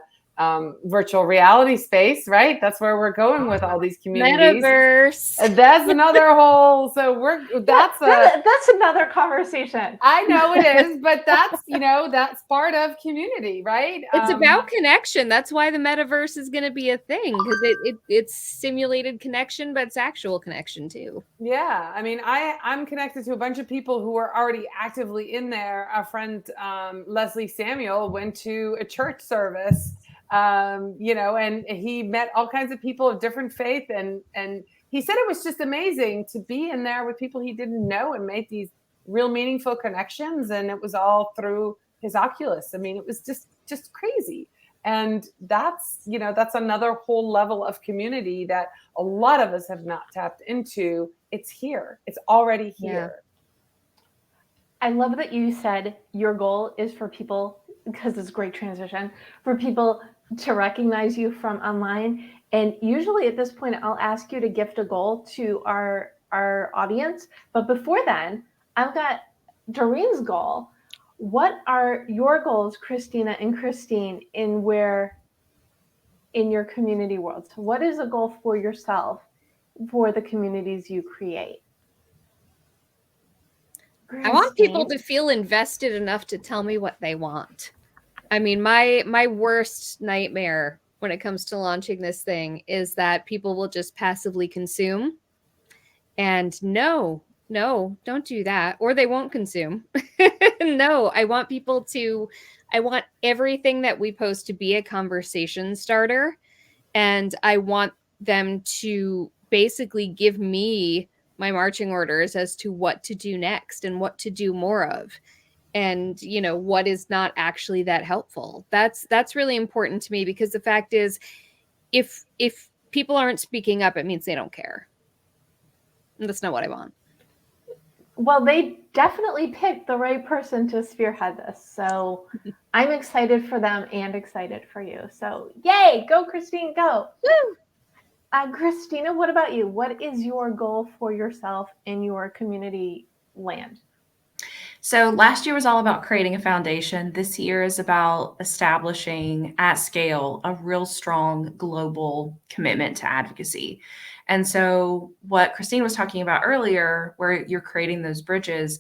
virtual reality space, right? That's where we're going with all these communities. Metaverse. And that's another whole. So that's another conversation. I know it is, but that's that's part of community, right? It's about connection. That's why the metaverse is going to be a thing, because it's simulated connection, but it's actual connection too. Yeah, I mean, I'm connected to a bunch of people who are already actively in there. Our friend Leslie Samuel went to a church service, and he met all kinds of people of different faith, and he said it was just amazing to be in there with people he didn't know and make these real meaningful connections. And it was all through his Oculus. I mean, it was just crazy. And that's another whole level of community that a lot of us have not tapped into. It's here. It's already here. Yeah. I love that you said your goal is for people, because it's a great transition, for people to recognize you from online. And usually at this point, I'll ask you to gift a goal to our audience. But before then, I've got Dorien's goal. What are your goals, Christina and Christine, in in your community world? So what is a goal for yourself for the communities you create? I want people Christine? to feel invested enough to tell me what they want. I mean, my worst nightmare when it comes to launching this thing is that people will just passively consume. And no, don't do that. Or they won't consume. No, I want everything that we post to be a conversation starter. And I want them to basically give me my marching orders as to what to do next and what to do more of. And, you know, what is not actually that helpful. That's really important to me, because the fact is, if people aren't speaking up, it means they don't care. And that's not what I want. Well, they definitely picked the right person to spearhead this. So I'm excited for them and excited for you. So yay, go Christine, go. Woo! Christina, what about you? What is your goal for yourself in your community land? So last year was all about creating a foundation. This year is about establishing at scale a real strong global commitment to advocacy. And so what Christine was talking about earlier, where you're creating those bridges,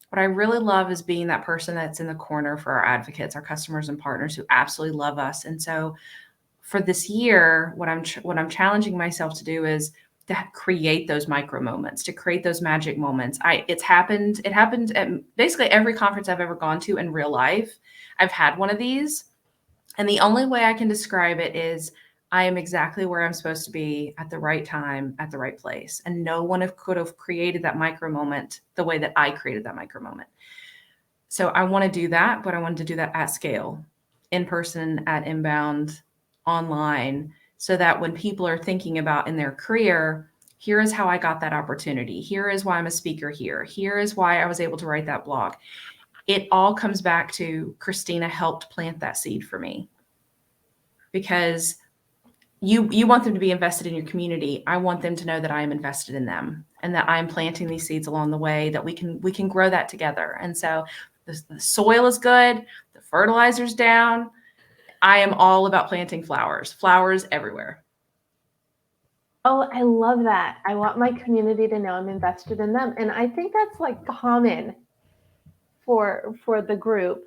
what I really love is being that person that's in the corner for our advocates, our customers and partners who absolutely love us. And so for this year, what I'm challenging myself to do is to create those micro moments, to create those magic moments. It happened at basically every conference I've ever gone to in real life. I've had one of these. And the only way I can describe it is I am exactly where I'm supposed to be at the right time, at the right place. And no one could have created that micro moment the way that I created that micro moment. So I want to do that, but I wanted to do that at scale, in person, at Inbound, online, so that when people are thinking about in their career, here is how I got that opportunity. Here is why I'm a speaker here. Here is why I was able to write that blog. It all comes back to Christina helped plant that seed for me, because you want them to be invested in your community. I want them to know that I am invested in them and that I'm planting these seeds along the way, that we can grow that together. And so the soil is good, the fertilizer's down. I am all about planting flowers everywhere. Oh, I love that. I want my community to know I'm invested in them. And I think that's like common for the group.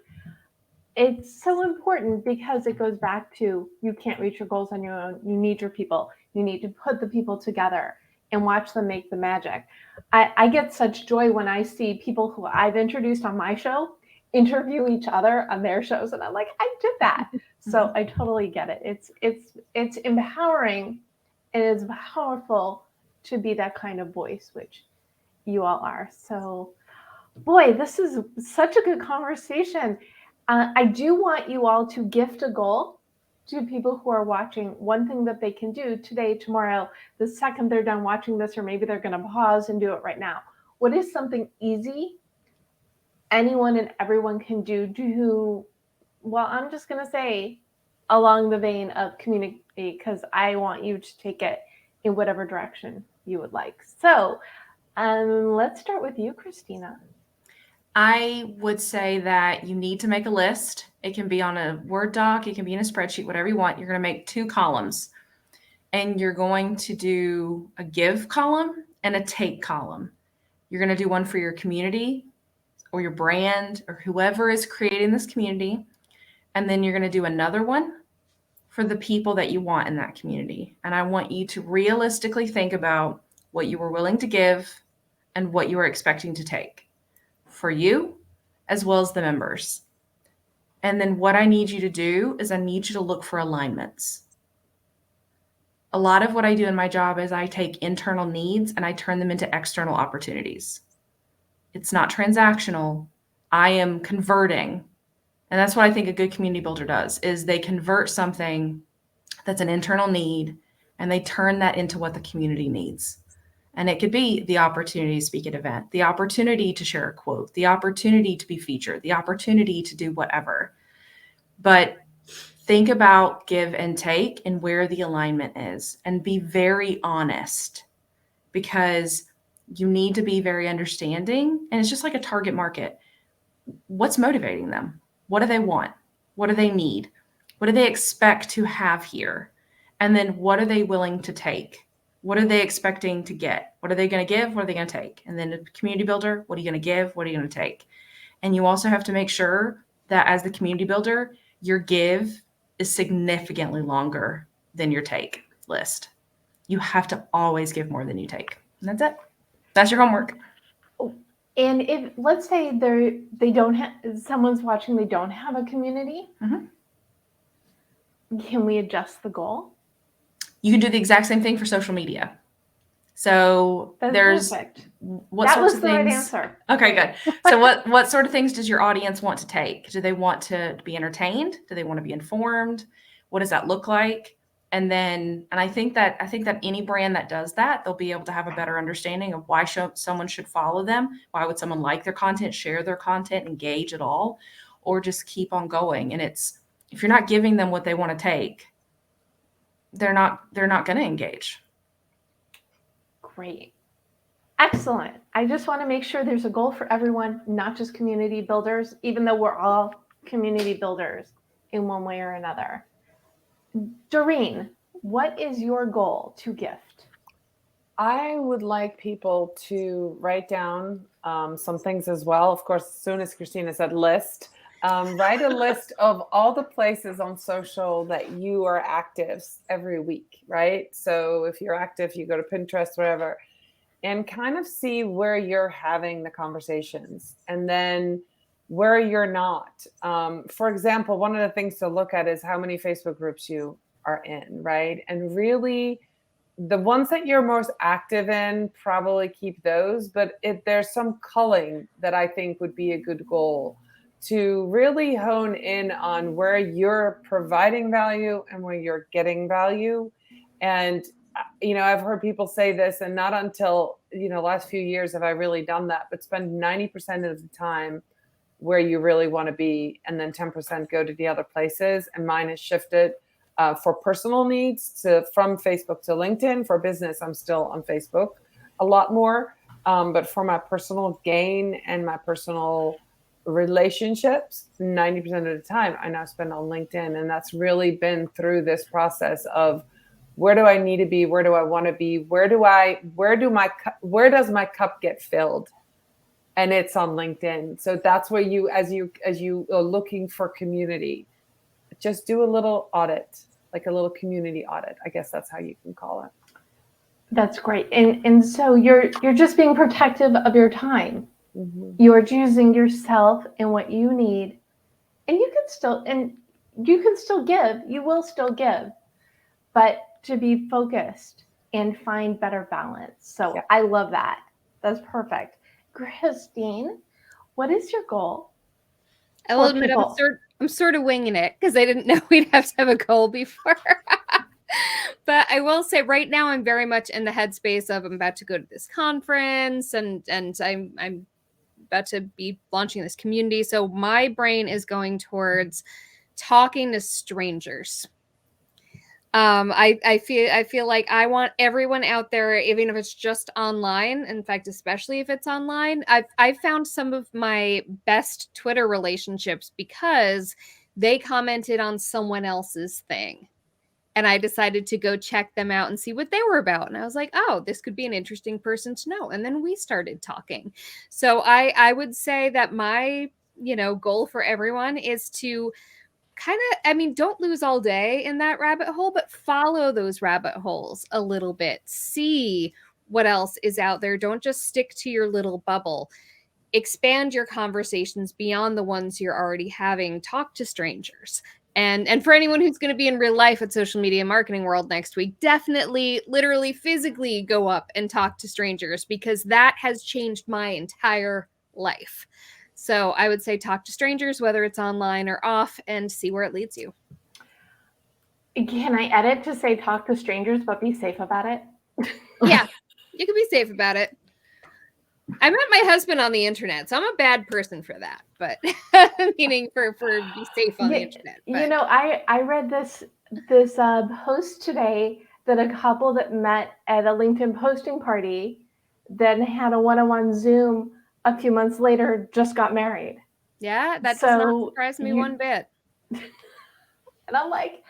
It's so important because it goes back to, you can't reach your goals on your own. You need your people. You need to put the people together and watch them make the magic. I get such joy when I see people who I've introduced on my show interview each other on their shows, and I'm like, I did that. So I totally get it. It's empowering, and it's powerful to be that kind of voice, which you all are. So, boy, this is such a good conversation. I do want you all to gift a goal to people who are watching. One thing that they can do today, tomorrow, the second they're done watching this, or maybe they're going to pause and do it right now. What is something easy anyone and everyone can do well, I'm just going to say along the vein of community, because I want you to take it in whatever direction you would like. So let's start with you, Christina. I would say that you need to make a list. It can be on a Word doc, it can be in a spreadsheet, whatever you want. You're going to make 2 columns, and you're going to do a give column and a take column. You're going to do one for your community or your brand or whoever is creating this community. And then you're going to do another one for the people that you want in that community. And I want you to realistically think about what you were willing to give and what you are expecting to take for you as well as the members. And then what I need you to do is I need you to look for alignments. A lot of what I do in my job is I take internal needs and I turn them into external opportunities. It's not transactional. I am converting. And that's what I think a good community builder does, is they convert something that's an internal need and they turn that into what the community needs. And it could be the opportunity to speak at an event, the opportunity to share a quote, the opportunity to be featured, the opportunity to do whatever. But think about give and take and where the alignment is, and be very honest, because you need to be very understanding. And it's just like a target market. What's motivating them? What do they want? What do they need? What do they expect to have here? And then what are they willing to take? What are they expecting to get? What are they going to give? What are they going to take? And then a community builder, what are you going to give? What are you going to take? And you also have to make sure that as the community builder, your give is significantly longer than your take list. You have to always give more than you take. And that's it. That's your homework. And if, let's say they don't have, someone's watching, they don't have a community, can we adjust the goal? You can do the exact same thing for social media. So there's perfect. What that sorts was of the things. right answer. Okay, good. So what sort of things does your audience want to take? Do they want to be entertained? Do they want to be informed? What does that look like? And I think that any brand that does that, they'll be able to have a better understanding of why someone should follow them. Why would someone like their content, share their content, engage at all, or just keep on going? And it's, if you're not giving them what they want to take, they're not going to engage. Great. Excellent. I just want to make sure there's a goal for everyone, not just community builders, even though we're all community builders in one way or another. Doreen, what is your goal to gift? I would like people to write down some things as well. Of course, as soon as Christina said list, write a list of all the places on social that you are active every week, right? So if you're active, you go to Pinterest, whatever, and kind of see where you're having the conversations and then where you're not. For example, one of the things to look at is how many Facebook groups you are in, right? And really, the ones that you're most active in, probably keep those. But if there's some culling that I think would be a good goal to really hone in on where you're providing value and where you're getting value. And, I've heard people say this, and not until, last few years have I really done that, but spend 90% of the time where you really want to be, and then 10% go to the other places. And mine has shifted for personal needs from Facebook to LinkedIn. For business, I'm still on Facebook a lot more. But for my personal gain and my personal relationships, 90% of the time I now spend on LinkedIn. And that's really been through this process of, where do I need to be? Where do I want to be? Where does my cup get filled? And it's on LinkedIn. So that's where you, as you are looking for community, just do a little audit, like a little community audit. I guess that's how you can call it. That's great. And so you're just being protective of your time. Mm-hmm. You're choosing yourself and what you need. And you can still give. You will still give. But to be focused and find better balance. So yeah. I love that. That's perfect. Christine, what is your goal? I will admit I'm sort of winging it because I didn't know we'd have to have a goal before. But I will say right now I'm very much in the headspace of I'm about to go to this conference and I'm about to be launching this community. So my brain is going towards talking to strangers. I feel like I want everyone out there, even if it's just online. In fact, especially if it's online, I've found some of my best Twitter relationships because they commented on someone else's thing. And I decided to go check them out and see what they were about. And I was like, oh, this could be an interesting person to know. And then we started talking. So I would say that my, goal for everyone is to don't lose all day in that rabbit hole, but follow those rabbit holes a little bit. See what else is out there. Don't just stick to your little bubble. Expand your conversations beyond the ones you're already having. Talk to strangers. And for anyone who's going to be in real life at Social Media Marketing World next week, definitely, literally, physically go up and talk to strangers because that has changed my entire life. So I would say talk to strangers, whether it's online or off, and see where it leads you. Can I edit to say talk to strangers, but be safe about it? Yeah, you can be safe about it. I met my husband on the internet, so I'm a bad person for that, but meaning for be safe on the internet. But. I read this post today that a couple that met at a LinkedIn posting party then had a one-on-one Zoom a few months later just got married. Yeah, that does not surprise me one bit. And I'm like,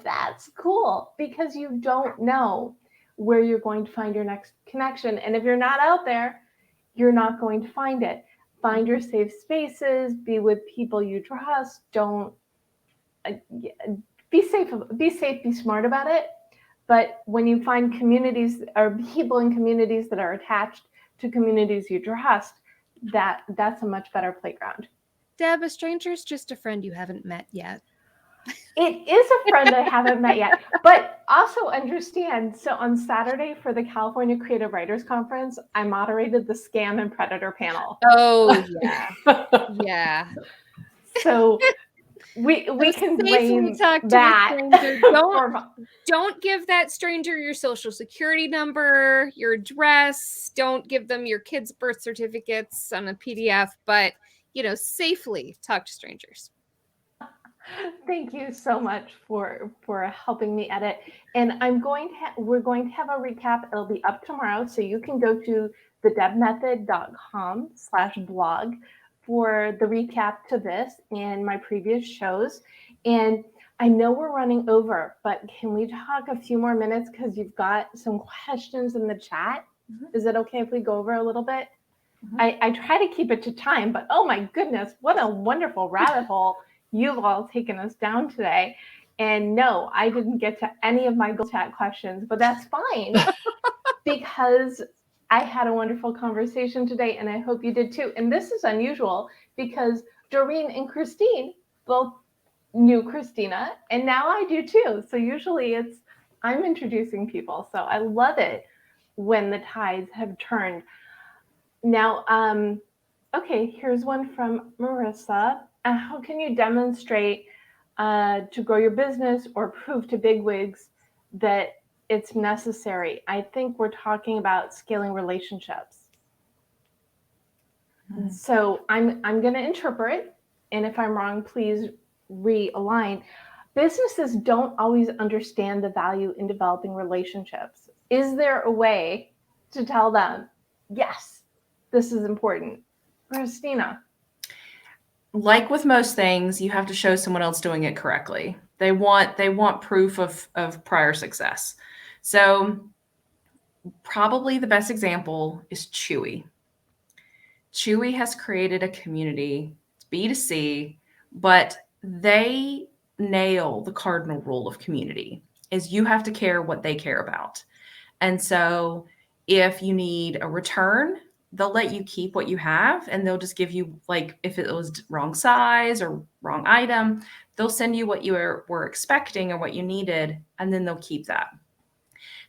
That's cool, because you don't know where you're going to find your next connection. And if you're not out there, you're not going to find it. Find your safe spaces, be with people you trust. Don't be safe, be smart about it. But when you find communities or people in communities that are attached to communities you trust, that's a much better playground. Deb, a stranger is just a friend you haven't met yet. It is a friend I haven't met yet, but also understand. So on Saturday for the California Creative Writers Conference, I moderated the Scam and Predator panel. Oh yeah, yeah. So we So can safely blame talk to that. a stranger. Don't give that stranger your social security number, your address. Don't give them your kids' birth certificates on a PDF. But safely talk to strangers. Thank you so much for helping me edit. And we're going to have a recap. It'll be up tomorrow, so you can go to thedebmethod.com/blog for the recap to this and my previous shows. And I know we're running over, but can we talk a few more minutes, because you've got some questions in the chat? Mm-hmm. Is it okay if we go over a little bit? Mm-hmm. I try to keep it to time, but oh my goodness, what a wonderful rabbit hole you've all taken us down today. And no, I didn't get to any of my Google Chat questions, but that's fine because I had a wonderful conversation today, and I hope you did too. And this is unusual because Doreen and Christine both knew Christina, and now I do too. So usually I'm introducing people. So I love it when the tides have turned. Now, okay, here's one from Marissa. How can you demonstrate to grow your business or prove to bigwigs that it's necessary? I think we're talking about scaling relationships. Mm-hmm. So I'm going to interpret, and if I'm wrong, please realign. Businesses don't always understand the value in developing relationships. Is there a way to tell them, yes, this is important? Christina. Like with most things, you have to show someone else doing it correctly. They want proof of prior success. So probably the best example is Chewy. Chewy has created a community, it's B2C, but they nail the cardinal rule of community is you have to care what they care about. And so if you need a return, they'll let you keep what you have, and they'll just give you, like, if it was wrong size or wrong item, they'll send you what you were expecting or what you needed, and then they'll keep that.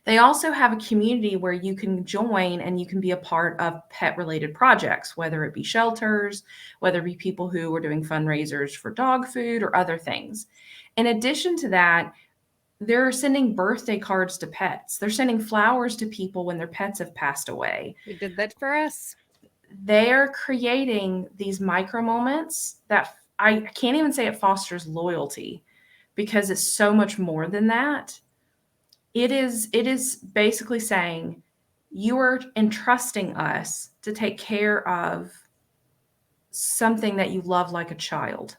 They also have a community where you can join and you can be a part of pet-related projects, whether it be shelters, whether it be people who are doing fundraisers for dog food or other things. In addition to that, they're sending birthday cards to pets. They're sending flowers to people when their pets have passed away. We did that for us. They're creating these micro moments that I can't even say it fosters loyalty, because it's so much more than that. It is basically saying you are entrusting us to take care of something that you love like a child.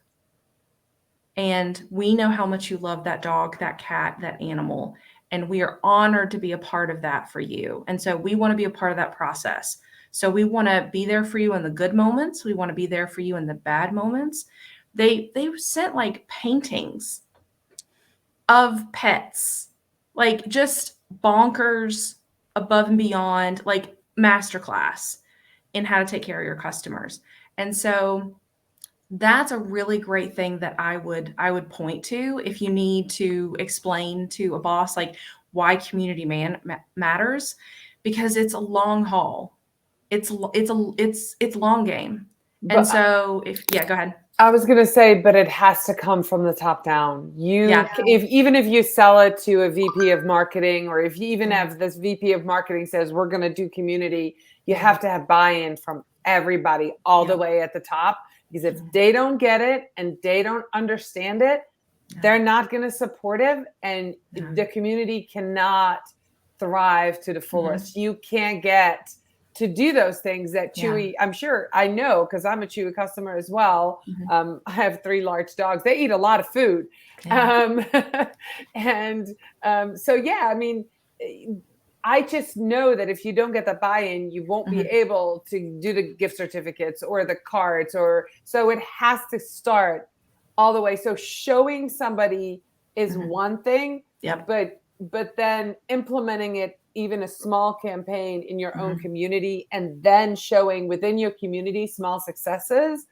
And we know how much you love that dog, that cat, that animal. And we are honored to be a part of that for you. And so we want to be a part of that process. So we want to be there for you in the good moments. We want to be there for you in the bad moments. They sent like paintings of pets, like just bonkers, above and beyond, like masterclass in how to take care of your customers. And so that's a really great thing that I would point to if you need to explain to a boss like why community matters, because it's a long haul. It's long game. And so go ahead. I was going to say, but it has to come from the top down. Even if you sell it to a VP of marketing, or if you even have this VP of marketing says, we're going to do community, you have to have buy-in from everybody all the way at the top. Because if they don't get it and they don't understand it, they're not going to support it, and the community cannot thrive to the fullest. You can't get to do those things that Chewy, I'm sure I know, because I'm a Chewy customer as well. I have 3 large dogs. They eat a lot of food. So yeah, I mean, I just know that if you don't get the buy-in, you won't be able to do the gift certificates or the cards, so it has to start all the way. So showing somebody is one thing, but then implementing it, even a small campaign in your own community, and then showing within your community small successes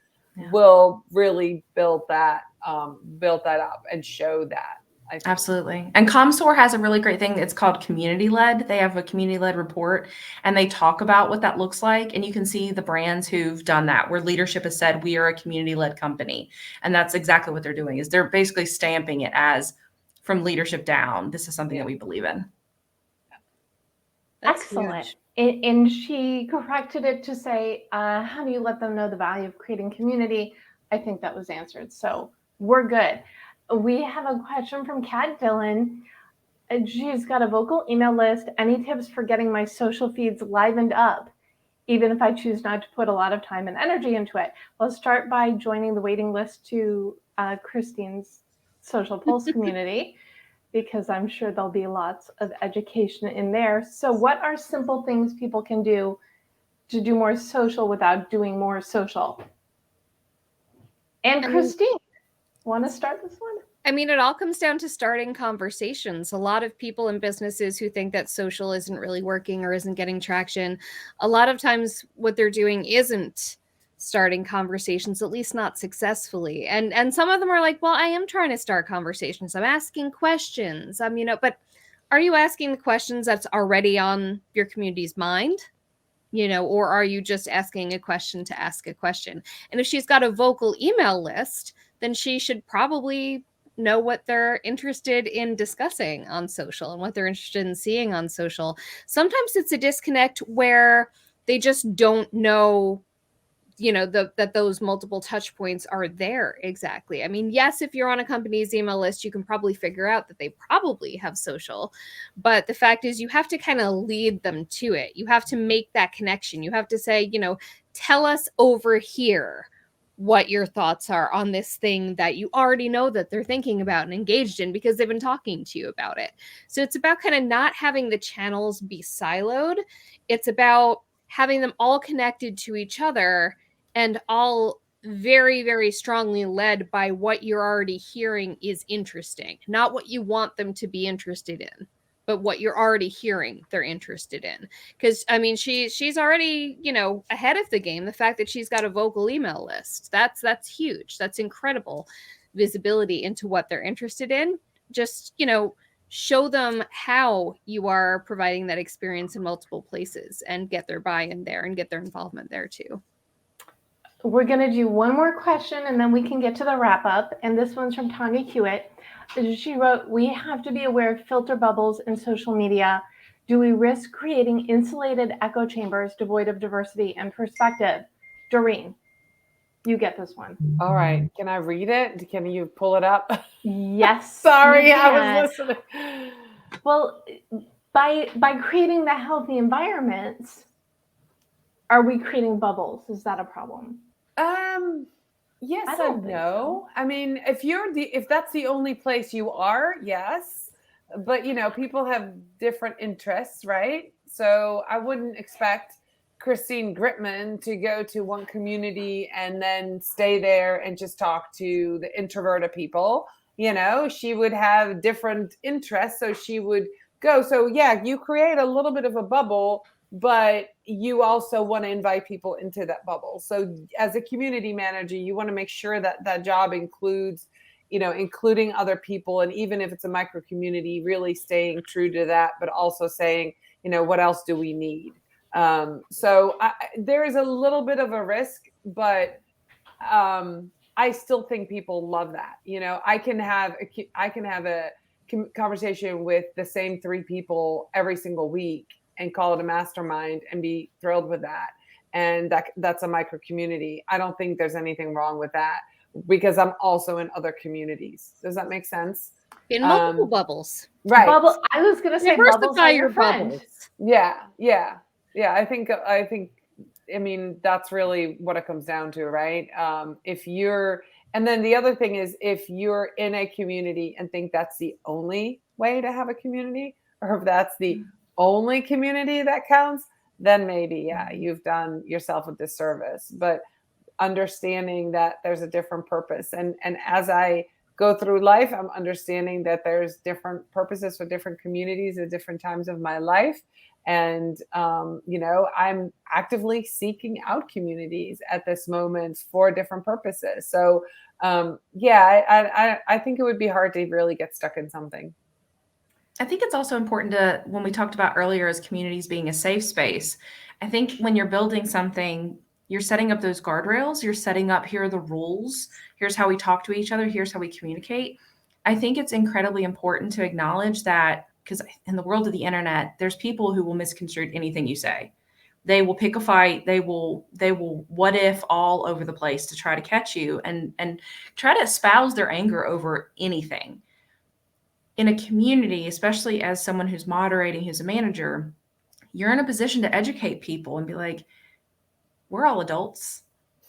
will really build that up and show that. Absolutely. And ComStore has a really great thing. It's called community led. They have a community led report, and they talk about what that looks like. And you can see the brands who've done that, where leadership has said, we are a community led company. And that's exactly what they're doing, is they're basically stamping it as, from leadership down, this is something that we believe in. That's excellent. huge. And she corrected it to say, how do you let them know the value of creating community? I think that was answered. So we're good. We have a question from Kat Dillon. She's got a vocal email list. Any tips for getting my social feeds livened up, even if I choose not to put a lot of time and energy into it? Well, start by joining the waiting list to Christine's Social Pulse community, because I'm sure there'll be lots of education in there. So what are simple things people can do to do more social without doing more social? And Christine, want to start this one? I mean, it all comes down to starting conversations. A lot of people in businesses who think that social isn't really working or isn't getting traction, a lot of times what they're doing isn't starting conversations, at least not successfully. And some of them are like, well, I am trying to start conversations. I'm asking questions. But are you asking the questions that's already on your community's mind? Or are you just asking a question to ask a question? And if she's got a vocal email list, then she should probably know what they're interested in discussing on social and what they're interested in seeing on social. Sometimes it's a disconnect where they just don't know, that those multiple touch points are there exactly. I mean, yes, if you're on a company's email list, you can probably figure out that they probably have social, but the fact is you have to kind of lead them to it. You have to make that connection. You have to say, tell us over here what your thoughts are on this thing that you already know that they're thinking about and engaged in because they've been talking to you about it. So it's about kind of not having the channels be siloed. It's about having them all connected to each other and all very, very strongly led by what you're already hearing is interesting, not what you want them to be interested in, but what you're already hearing they're interested in. Because, I mean, she's already, ahead of the game. The fact that she's got a vocal email list, that's huge. That's incredible visibility into what they're interested in. Just, show them how you are providing that experience in multiple places and get their buy-in there and get their involvement there too. We're going to do one more question and then we can get to the wrap up. And this one's from Tanya Hewitt. She wrote, we have to be aware of filter bubbles in social media. Do we risk creating insulated echo chambers devoid of diversity and perspective? Doreen, you get this one. All right. Can I read it? Can you pull it up? Yes. Sorry, I was listening. Well, by creating the healthy environments, are we creating bubbles? Is that a problem? Yes I don't and think no. I mean, if that's the only place you are, yes. But people have different interests, right? So I wouldn't expect Christine Gritmon to go to one community and then stay there and just talk to the introverted people. She would have different interests, so she would go. So yeah, you create a little bit of a bubble, but you also want to invite people into that bubble. So as a community manager, you want to make sure that that job includes, including other people. And even if it's a micro community, really staying true to that, but also saying, what else do we need? So there is a little bit of a risk, but I still think people love that. I can have a conversation with the same 3 people every single week and call it a mastermind and be thrilled with that. And that's a micro community. I don't think there's anything wrong with that because I'm also in other communities. Does that make sense? In multiple bubbles. Right. I was going to say bubbles are your friend. Yeah. Yeah, I mean, that's really what it comes down to, right? And then the other thing is, if you're in a community and think that's the only way to have a community, or if that's the only community that counts, then maybe, yeah, you've done yourself a disservice. But understanding that there's a different purpose, and as I go through life, I'm understanding that there's different purposes for different communities at different times of my life. And I'm actively seeking out communities at this moment for different purposes. So I think it would be hard to really get stuck in something. I think it's also important to, when we talked about earlier as communities being a safe space, I think when you're building something, you're setting up those guardrails, you're setting up, here are the rules, here's how we talk to each other, here's how we communicate. I think it's incredibly important to acknowledge that, because in the world of the internet, there's people who will misconstrue anything you say. They will pick a fight, they will what if all over the place to try to catch you and try to espouse their anger over anything. In a community, especially as someone who's moderating, who's a manager, you're in a position to educate people and be like, we're all adults.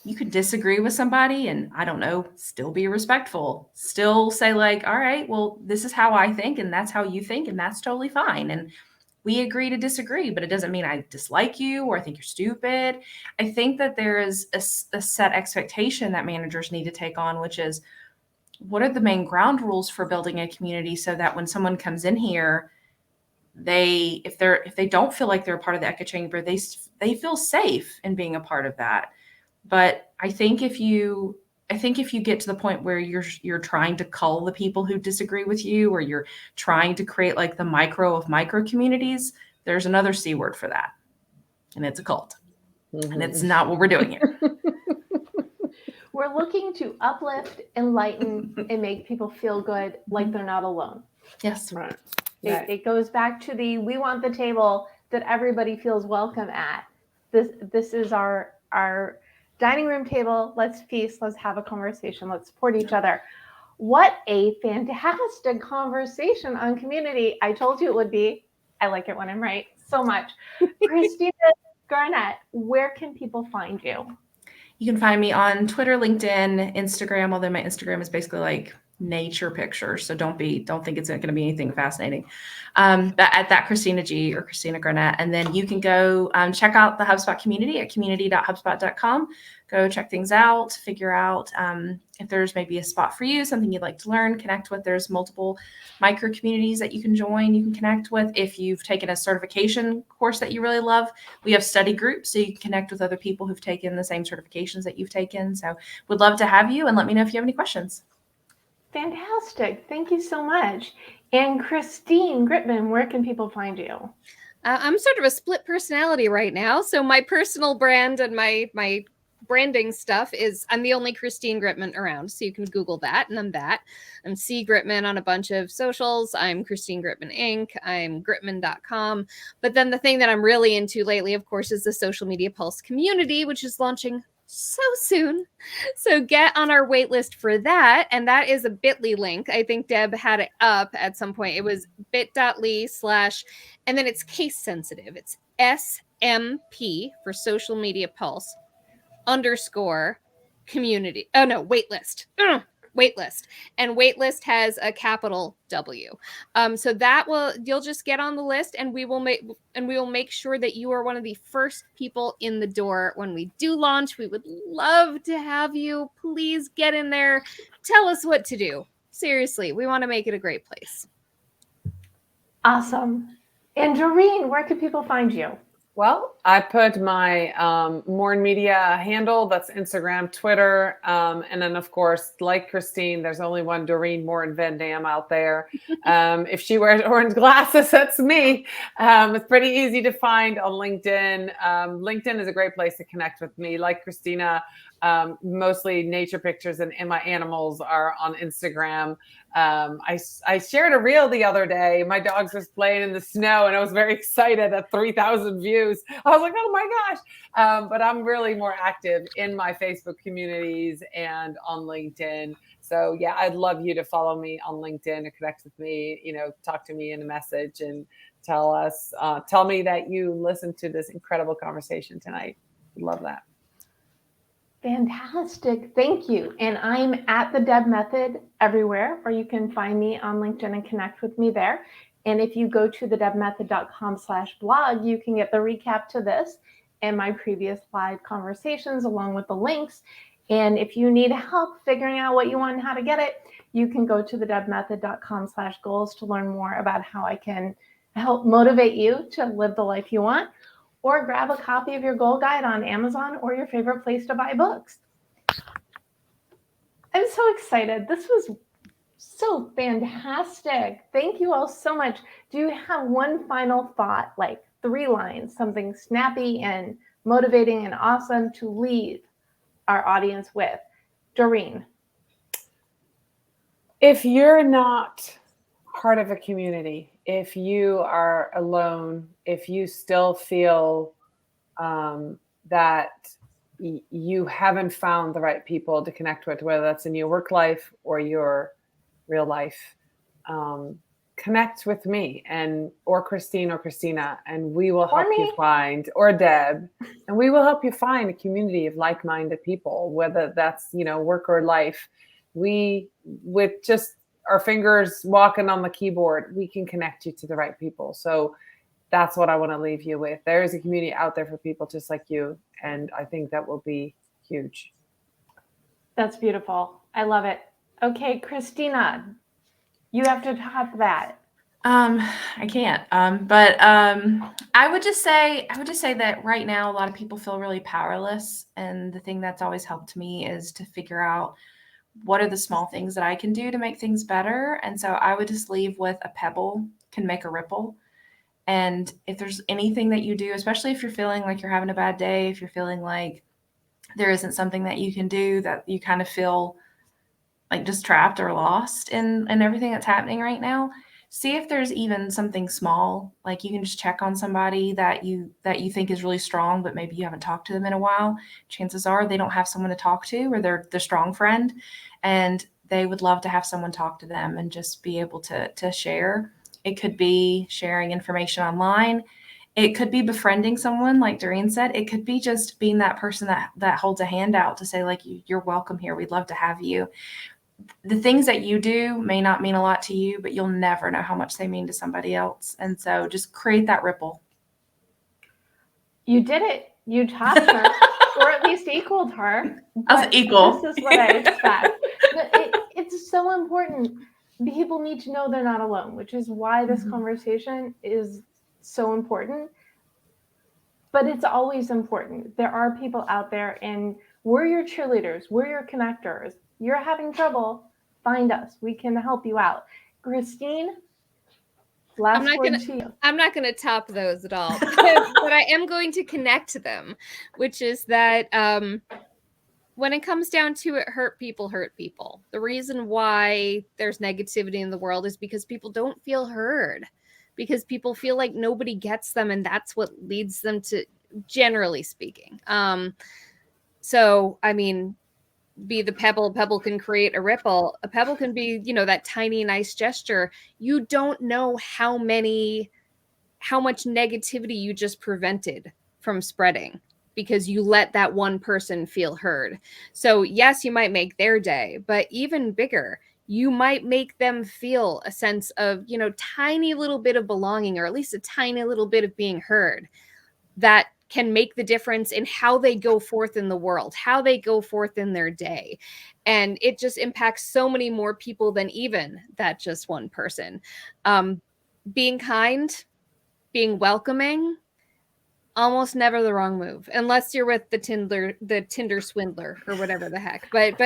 You could disagree with somebody and, I don't know, still be respectful, still say like, all right, well, this is how I think and that's how you think and that's totally fine. And we agree to disagree, but it doesn't mean I dislike you or I think you're stupid. I think that there is a set expectation that managers need to take on, which is, what are the main ground rules for building a community so that when someone comes in here, if they don't feel like they're a part of the echo chamber, they feel safe in being a part of that. But I think if you get to the point where you're trying to cull the people who disagree with you, or you're trying to create like the micro of micro communities, there's another C word for that, and it's a cult. Mm-hmm. And it's not what we're doing here. We're looking to uplift, enlighten, and make people feel good, like they're not alone. Yes. Right. It goes back to we want the table that everybody feels welcome at. This is our dining room table. Let's feast. Let's have a conversation. Let's support each other. What a fantastic conversation on community. I told you it would be. I like it when I'm right so much. Christina Garnett, where can people find you? You can find me on Twitter, LinkedIn, Instagram, although my Instagram is basically like nature pictures. So don't think it's going to be anything fascinating. But at that Christina G or Christina Garnett. And then you can go check out the HubSpot community at community.hubspot.com. Go check things out, figure out if there's maybe a spot for you, something you'd like to learn, connect with. There's multiple micro communities that you can join, you can connect with. If you've taken a certification course that you really love, we have study groups, so you can connect with other people who've taken the same certifications that you've taken. So would love to have you, and let me know if you have any questions. Fantastic. Thank you so much. And Christine Gritmon, where can people find you? I'm sort of a split personality right now. So my personal brand and my branding stuff is, I'm the only Christine Gritmon around. So you can Google that, and I'm that. I'm C Gritmon on a bunch of socials. I'm Christine Gritmon Inc. I'm Gritmon.com. But then the thing that I'm really into lately, of course, is the Social Media Pulse community, which is launching so soon. So get on our wait list for that. And that is a bit.ly link. I think Deb had it up at some point. It was bit.ly/ and then it's case sensitive. It's SMP for Social Media Pulse _ community. Oh no, waitlist. Waitlist. And waitlist has a capital W. So you'll just get on the list, and we will make sure that you are one of the first people in the door when we do launch. We would love to have you. Please get in there. Tell us what to do. Seriously, we want to make it a great place. Awesome. And Dorien, where can people find you? Well, I put my Morin Media handle, that's Instagram, Twitter, and then of course, like Christine, there's only one Dorien Morin-van Dam out there. If she wears orange glasses, that's me. It's pretty easy to find on LinkedIn. LinkedIn is a great place to connect with me. Like Christina, mostly nature pictures and my animals are on Instagram. I shared a reel the other day. My dogs was playing in the snow, and I was very excited at 3,000 views. I was like, oh my gosh. But I'm really more active in my Facebook communities and on LinkedIn. So yeah, I'd love you to follow me on LinkedIn and connect with me, talk to me in a message and tell us. Tell me that you listened to this incredible conversation tonight. Love that. Fantastic. Thank you. And I'm at the Deb Method everywhere, or you can find me on LinkedIn and connect with me there. And if you go to thedebmethod.com/blog, you can get the recap to this and my previous live conversations along with the links. And if you need help figuring out what you want and how to get it, you can go to thedebmethod.com/goals to learn more about how I can help motivate you to live the life you want, or grab a copy of your goal guide on Amazon or your favorite place to buy books. I'm so excited. This was so fantastic. Thank you all so much. Do you have one final thought, like 3 lines, something snappy and motivating and awesome to leave our audience with? Doreen. If you're not part of a community, if you are alone, if you still feel that you haven't found the right people to connect with, whether that's in your work life or your real life, connect with me or Christine or Christina, and we will help you find, or Deb, and we will help you find a community of like-minded people, whether that's, work or life. We, with just our fingers walking on the keyboard, we can connect you to the right people. So that's what I want to leave you with. There is a community out there for people just like you, and I think that will be huge. That's beautiful. I love it. Okay, Christina, you have to top that. I can't. But I would just say that right now a lot of people feel really powerless, and the thing that's always helped me is to figure out what are the small things that I can do to make things better. And so I would just leave with a pebble can make a ripple. And if there's anything that you do, especially if you're feeling like you're having a bad day, if you're feeling like there isn't something that you can do, that you kind of feel like just trapped or lost in everything that's happening right now, see if there's even something small, like you can just check on somebody that you think is really strong, but maybe you haven't talked to them in a while. Chances are they don't have someone to talk to, or they're the strong friend, and they would love to have someone talk to them and just be able to share. It could be sharing information online. It could be befriending someone, like Dorien said. It could be just being that person that holds a hand out to say, like, you're welcome here. We'd love to have you. The things that you do may not mean a lot to you, but you'll never know how much they mean to somebody else. And so just create that ripple. You did it. You topped her, or at least equaled her. I was equal. This is what I expect. It's so important. People need to know they're not alone, which is why this conversation is so important. But it's always important. There are people out there, and we're your cheerleaders. We're your connectors. You're having trouble, find us. We can help you out. Christine, last word to you. I'm not going to top those at all, but I am going to connect them, which is that when it comes down to it, hurt people. The reason why there's negativity in the world is because people don't feel heard, because people feel like nobody gets them, and that's what leads them to, generally speaking. So, I mean, be the pebble. A pebble can create a ripple. A pebble can be, that tiny, nice gesture. You don't know how much negativity you just prevented from spreading because you let that one person feel heard. So yes, you might make their day, but even bigger, you might make them feel a sense of, tiny little bit of belonging, or at least a tiny little bit of being heard. That can make the difference in how they go forth in the world, how they go forth in their day. And it just impacts so many more people than even that just one person. Being kind, being welcoming, almost never the wrong move, unless you're with the Tinder swindler or whatever the heck. But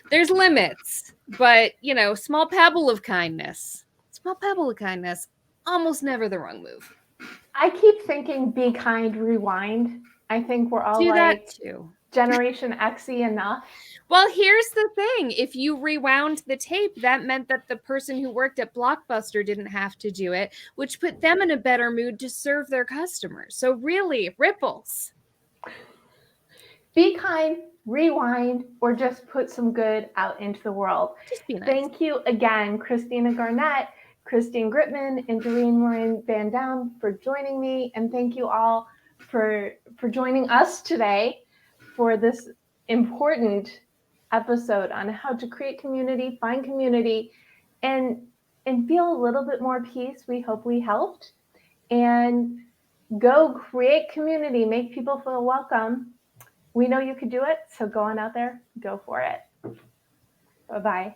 there's limits. But, small pebble of kindness, almost never the wrong move. I keep thinking be kind, rewind. I think we're all do like that too. Generation X-y enough. Well, here's the thing. If you rewound the tape, that meant that the person who worked at Blockbuster didn't have to do it, which put them in a better mood to serve their customers. So really, ripples. Be kind, rewind, or just put some good out into the world. Just be nice. Thank you again, Christina Garnett. Christine Gritmon and Dorien Morin-van Dam for joining me. And thank you all for joining us today for this important episode on how to create community, find community, and feel a little bit more peace. We hope we helped. And go create community, make people feel welcome. We know you could do it, so go on out there, go for it. Bye-bye.